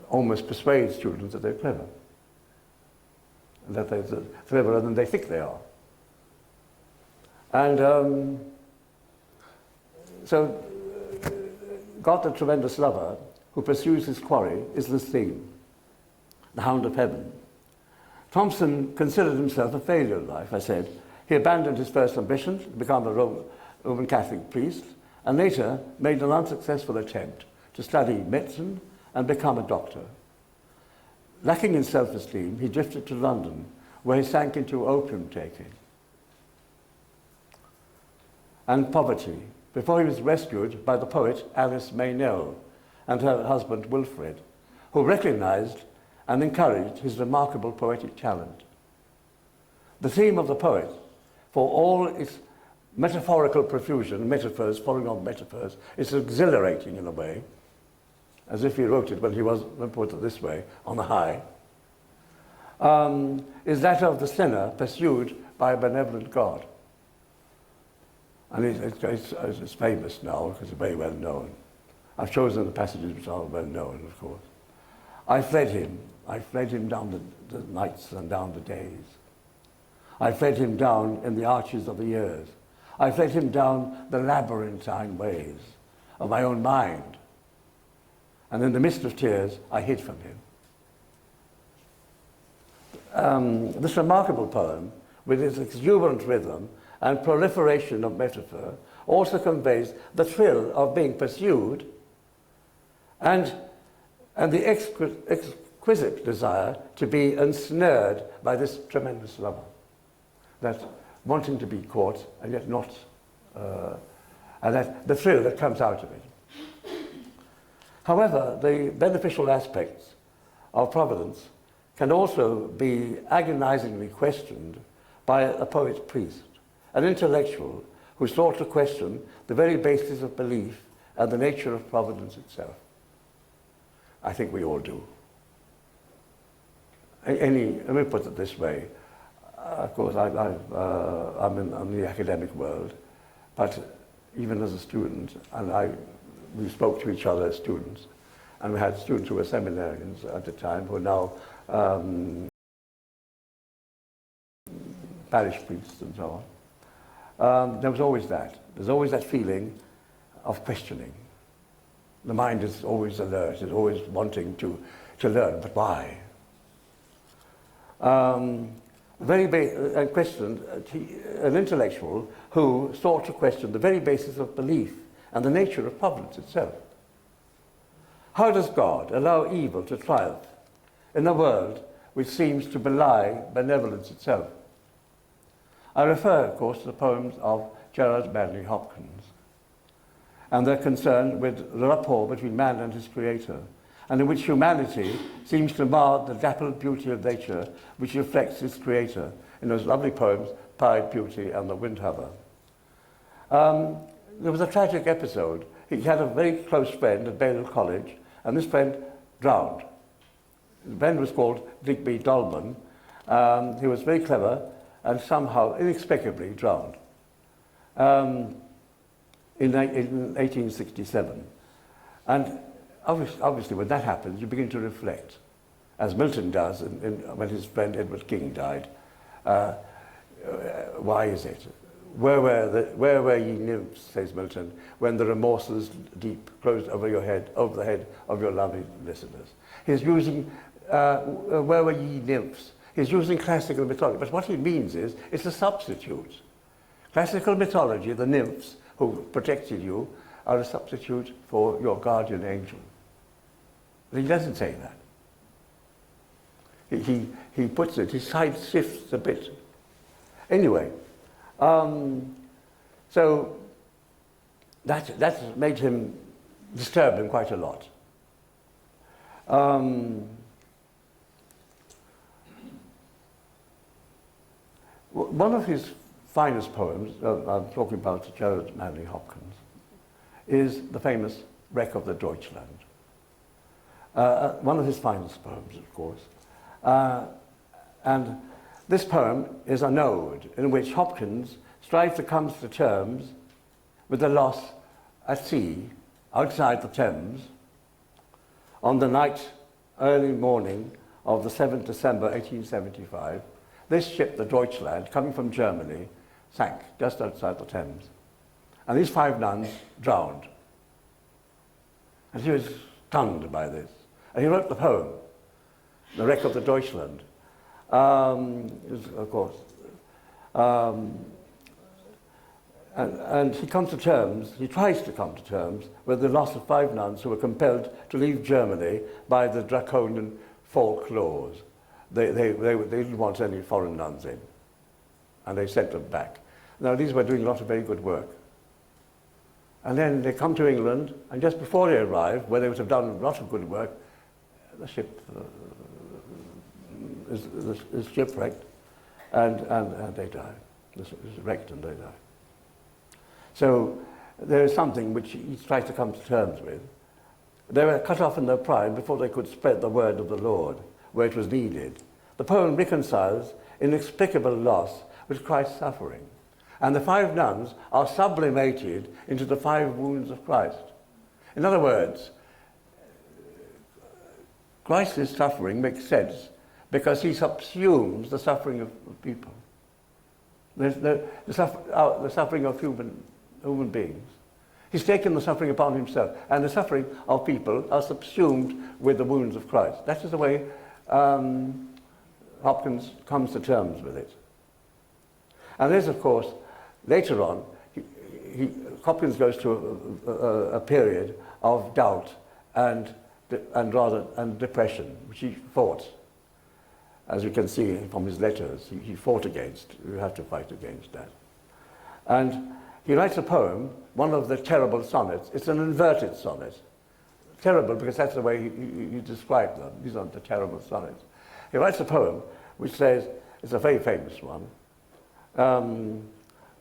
almost persuade students that they're clever, and that they're cleverer than they think they are. And so, God, the tremendous lover who pursues his quarry, is this theme, the Hound of Heaven. Thompson considered himself a failure in life, I said. He abandoned his first ambition to become a Roman Catholic priest, and later made an unsuccessful attempt to study medicine and become a doctor. Lacking in self-esteem, he drifted to London, where he sank into opium taking and poverty, before he was rescued by the poet Alice Meynell and her husband Wilfred, who recognized and encouraged his remarkable poetic talent. The theme of the poet, for all its metaphorical profusion, metaphors, following on metaphors, is exhilarating in a way, as if he wrote it when he was, let me put it this way, on the high, is that of the sinner pursued by a benevolent God. And it's famous now, because it's very well known. I've chosen the passages which are well known, of course. I fled him down the nights and down the days. I fled him down in the arches of the years. I fled him down the labyrinthine ways of my own mind. And in the midst of tears, I hid from him. This remarkable poem with its exuberant rhythm and proliferation of metaphor, also conveys the thrill of being pursued and the exquisite desire to be ensnared by this tremendous lover. That wanting to be caught and yet not, and that the thrill that comes out of it. However, the beneficial aspects of providence can also be agonizingly questioned by a poet priest, an intellectual who sought to question the very basis of belief and the nature of providence itself. I think we all do. Let me put it this way. Of course, I'm in the academic world, but even as a student, and we spoke to each other as students, and we had students who were seminarians at the time, who are now parish priests and so on. There was always that. There's always that feeling of questioning. The mind is always alert, is always wanting to learn, but why? Questioned an intellectual who sought to question the very basis of belief and the nature of providence itself. How does God allow evil to triumph in a world which seems to belie benevolence itself? I refer, of course, to the poems of Gerard Manley Hopkins and their concern with the rapport between man and his creator, and in which humanity seems to mar the dappled beauty of nature which reflects its creator in those lovely poems, Pied Beauty and The Windhover. There was a tragic episode. He had a very close friend at Balliol College, and this friend drowned. The friend was called Digby Dolman. He was very clever and somehow inexplicably drowned in 1867. And obviously, when that happens, you begin to reflect, as Milton does when his friend Edward King died. Why is it? Where were ye nymphs, says Milton, when the remorses deep closed over the head of your lovely listeners? He's using, where were ye nymphs? He's using classical mythology, but what he means is, it's a substitute. Classical mythology, the nymphs who protected you, are a substitute for your guardian angel. But he doesn't say that. He puts it, he side shifts a bit. Anyway, so that made him disturb him quite a lot. One of his finest poems, I'm talking about Gerard Manley Hopkins, is the famous Wreck of the Deutschland. One of his finest poems, of course. And this poem is an ode in which Hopkins strives to come to terms with the loss at sea, outside the Thames, on the early morning of the 7th December 1875. This ship, the Deutschland, coming from Germany, sank just outside the Thames. And these 5 nuns drowned. And he was stunned by this. And he wrote the poem, The Wreck of the Deutschland. Of course. And he comes to terms, he tries to come to terms with the loss of 5 nuns who were compelled to leave Germany by the draconian Falk laws. They didn't want any foreign nuns in, and they sent them back. Now, these were doing a lot of very good work. And then they come to England, and just before they arrive, where they would have done a lot of good work, the ship is shipwrecked, and they die. It's wrecked and they die. So there is something which he tries to come to terms with. They were cut off in their prime before they could spread the word of the Lord where it was needed. The poem reconciles inexplicable loss with Christ's suffering. And the 5 nuns are sublimated into the 5 wounds of Christ. In other words, Christ's suffering makes sense because he subsumes the suffering of people. The suffering of human beings. He's taken the suffering upon himself, and the suffering of people are subsumed with the wounds of Christ. That is the way Hopkins comes to terms with it. And this, of course, later on, Hopkins goes through a period of doubt and depression, which he fought. As you can see from his letters, he fought against. You have to fight against that. And he writes a poem, one of the terrible sonnets. It's an inverted sonnet. Terrible because that's the way he described them. These aren't the terrible sonnets. He writes a poem which says, it's a very famous one.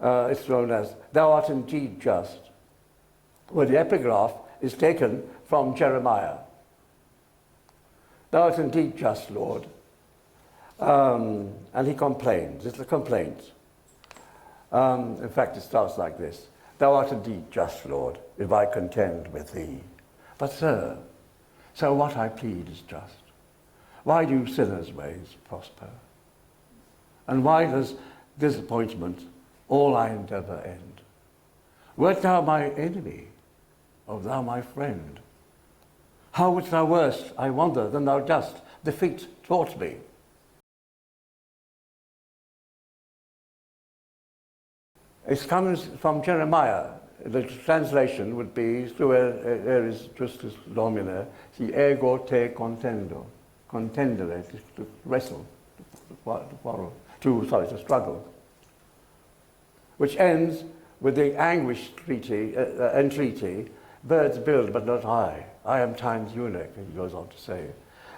It's known as "Thou art indeed just," where the epigraph is taken from Jeremiah. "Thou art indeed just, Lord." And he complains. It's a complaint. In fact, it starts like this: "Thou art indeed just, Lord, if I contend with thee. But, sir, so what I plead is just. Why do sinners' ways prosper? And why does disappointment all I endeavour end? Wert thou my enemy, or thou my friend? How wouldst thou worse, I wonder, than thou dost defeat taught me? It comes from Jeremiah. The translation would be, "Tu eris justus Domine, si ego te contendo." Contendere, to wrestle, to quarrel, to struggle. Which ends with the anguished entreaty, "Birds build, but not I. I am time's eunuch," he goes on to say.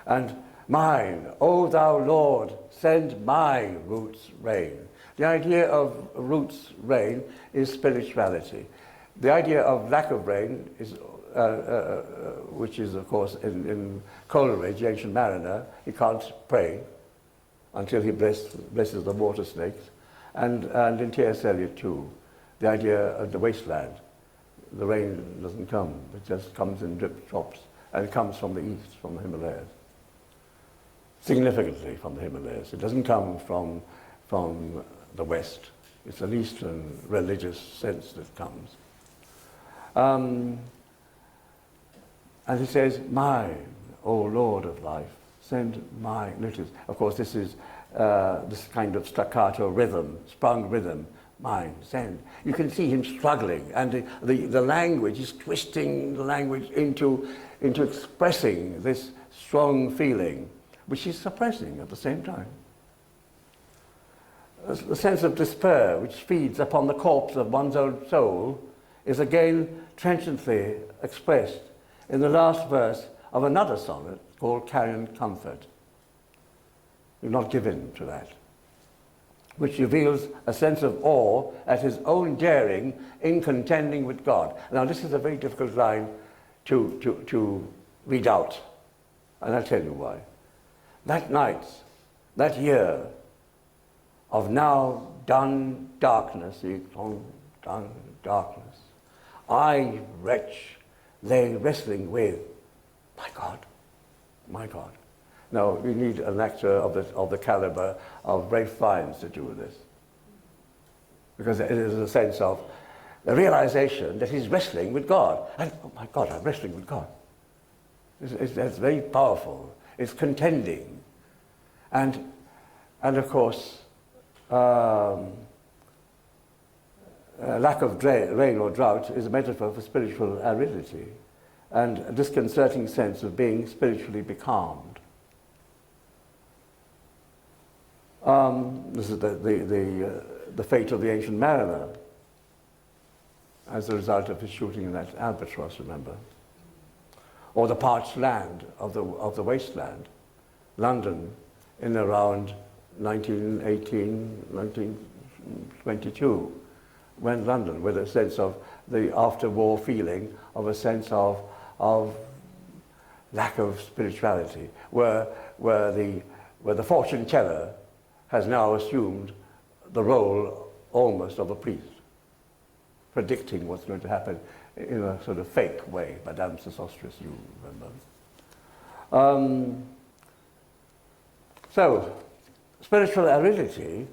And "Mine, O thou Lord, send my roots rain." The idea of roots rain is spirituality. The idea of lack of rain is, which is of course in Coleridge, the Ancient Mariner, he can't pray until he blesses the water snakes. And in T.S. Eliot too, the idea of the wasteland. The rain doesn't come, it just comes in drip drops, and it comes from the east, from the Himalayas. Significantly from the Himalayas. It doesn't come from the west. It's an Eastern religious sense that comes. And he says, "Mine, O Lord of life, send mine." Notice, of course, this is this kind of staccato rhythm, sprung rhythm. "Mine, send." You can see him struggling, and the language, he's twisting the language into expressing this strong feeling, which he's suppressing at the same time. The sense of despair, which feeds upon the corpse of one's own soul, is again trenchantly expressed in the last verse of another sonnet called "Carrion Comfort." You're not given to that, which reveals a sense of awe at his own daring in contending with God. Now, this is a very difficult line to read out, and I'll tell you why. That night, that year of now done darkness, done darkness, I, wretch, lay wrestling with my God, my God. Now, we need an actor of the caliber of Ralph Fiennes to do this, because it is a sense of the realization that he's wrestling with God. And, oh my God, I'm wrestling with God. It's very powerful. It's contending. And of course, lack of rain or drought is a metaphor for spiritual aridity and a disconcerting sense of being spiritually becalmed. This is the fate of the Ancient Mariner as a result of his shooting in that albatross, remember? Or the parched land of the wasteland, London, in around 1918, 1922, when London, with a sense of the after-war feeling of a sense of lack of spirituality, where the fortune teller has now assumed the role almost of a priest, predicting what's going to happen in a sort of fake way. Madame Sosostris, you remember. So, spiritual aridity,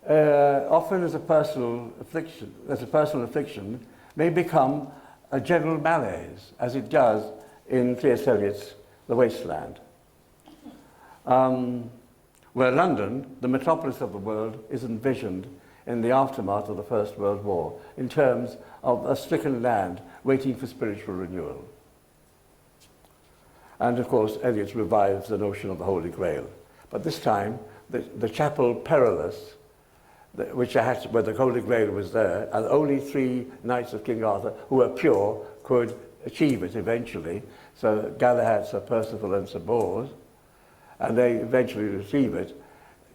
often as a personal affliction, may become a general malaise, as it does in T.S. Eliot's The Wasteland, where London, the metropolis of the world, is envisioned in the aftermath of the First World War in terms of a stricken land waiting for spiritual renewal. And of course, Eliot revives the notion of the Holy Grail. But this time, the chapel perilous, which where the Holy Grail was there, and only 3 knights of King Arthur who were pure could achieve it eventually. So Galahad, Sir Percival and Sir Bors, and they eventually receive it.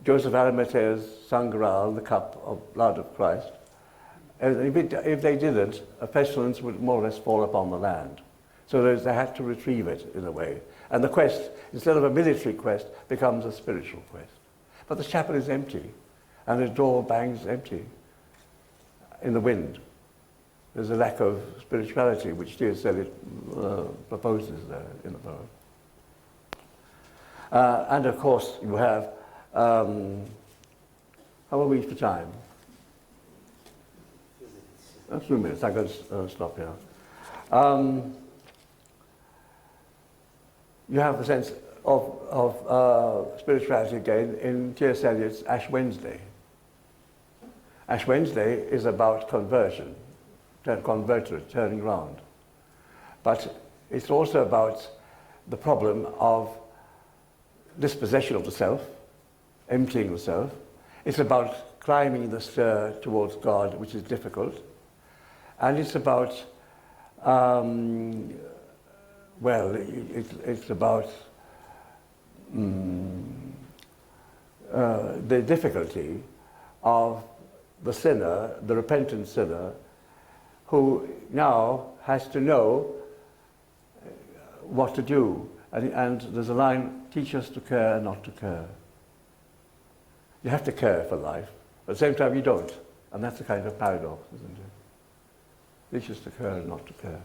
Joseph Arimathea's Sangraal, the cup of blood of Christ. And if they didn't, a pestilence would more or less fall upon the land. So they had to retrieve it in a way. And the quest, instead of a military quest, becomes a spiritual quest. But the chapel is empty, and the door bangs empty in the wind. There's a lack of spirituality, which T.S. Eliot proposes there in the poem. And of course, you have, how are we for time? A few minutes, I'm going to stop here. You have a sense of spirituality again in T.S. Eliot's Ash Wednesday. Ash Wednesday is about conversion, converted, turning round. But it's also about the problem of dispossession of the self, emptying the self. It's about climbing the stair towards God, which is difficult. And it's about, it's about the difficulty of the sinner, the repentant sinner, who now has to know what to do. And there's a line, teach us to care, not to care. You have to care for life, but at the same time you don't. And that's a kind of paradox, isn't it? Teach us to care, not to care.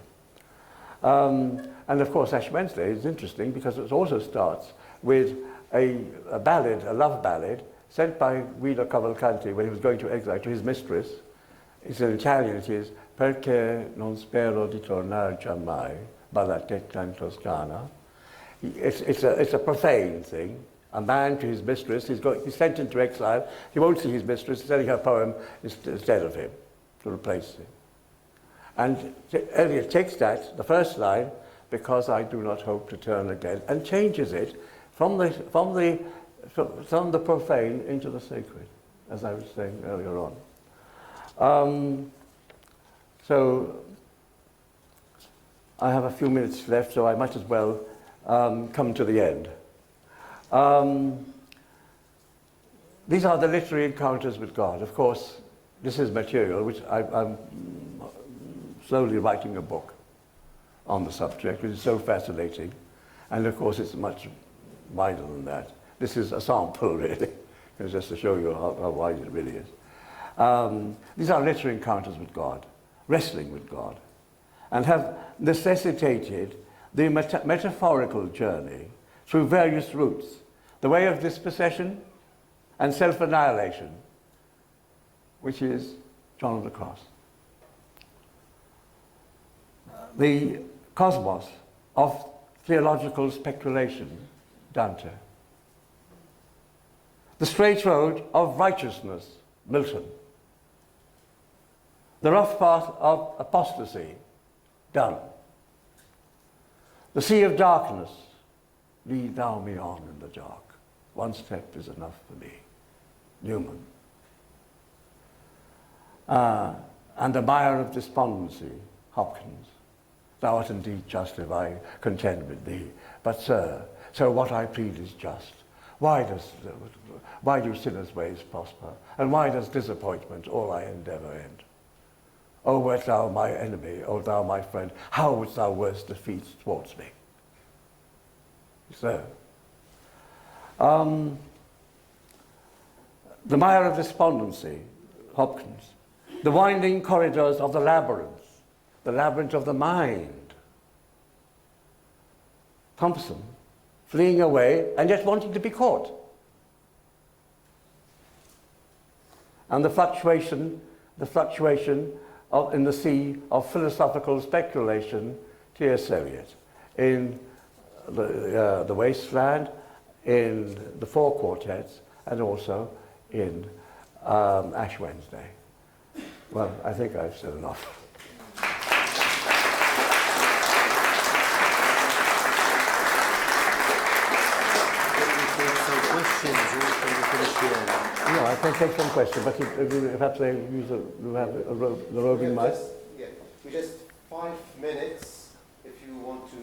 And of course, Ash Wednesday is interesting because it also starts with a ballad, a love ballad, sent by Guido Cavalcanti when he was going to exile to his mistress. It's in Italian, it is Perché non spero di tornar giammai, ballatetta in Toscana. It's a profane thing. A man to his mistress, he's sent into exile, he won't see his mistress, he's sending her poem instead of him, to replace him. And Eliot takes that, the first line, because I do not hope to turn again, and changes it from the profane into the sacred, as I was saying earlier on. So I have a few minutes left, so I might as well come to the end. These are the literary encounters with God. Of course, this is material which I'm slowly writing a book on the subject, which is so fascinating. And of course, it's much wider than that. This is a sample, really, just to show you how wide it really is. These are literary encounters with God, wrestling with God, and have necessitated the metaphorical journey through various routes, the way of dispossession and self-annihilation, which is John of the Cross. The cosmos of theological speculation, Dante. The straight road of righteousness, Milton. The rough path of apostasy, Donne. The sea of darkness, lead thou me on in the dark. One step is enough for me, Newman. And the mire of despondency, Hopkins. Thou art indeed just if I contend with thee. But sir, so what I plead is just. Why do sinners' ways prosper? And why does disappointment all I endeavour end? O wert thou my enemy, O thou my friend, how wouldst thou worst defeat towards me? So, the mire of despondency, Hopkins. The winding corridors of the labyrinth of the mind. Thompson, fleeing away and yet wanting to be caught. And the fluctuation in the sea of philosophical speculation, T.S. Eliot, in the Wasteland, in the Four Quartets, and also in Ash Wednesday. Well, I think I've said enough. No, I can take some questions, but perhaps they use the roving mic. Yeah, we just 5 minutes if you want to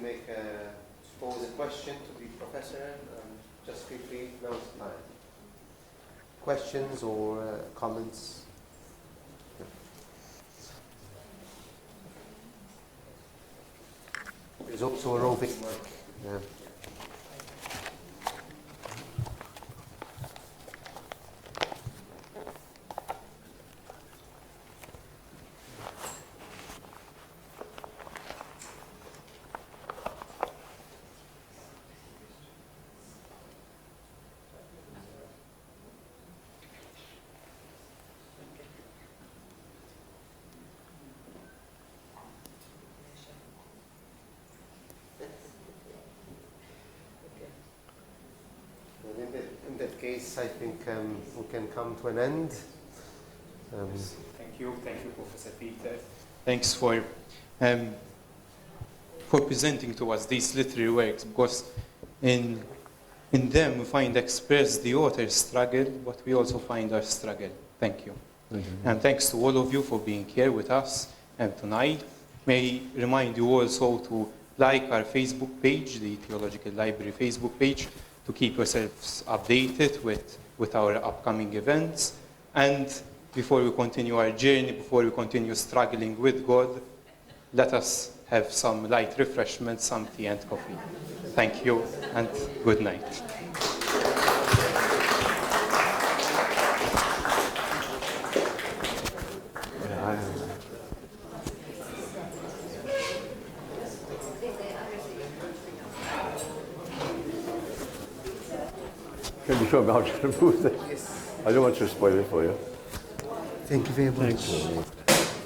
pose a question to the professor. Just feel free, now's the time. Questions or comments? There's also a roving mic. Yeah. In that case, I think we can come to an end. Thank you, Professor Peter. Thanks for presenting to us these literary works, because in them we find expressed the author's struggle, but we also find our struggle. Thank you. And thanks to all of you for being here with us tonight. May I remind you also to like our Facebook page, the Theological Library Facebook page, to keep yourselves updated with our upcoming events. And before we continue our journey, before we continue struggling with God, let us have some light refreshments, some tea and coffee. Thank you and good night. Can you show me how to remove this? Yes. I don't want to spoil it for you. Thank you very much. Thank you.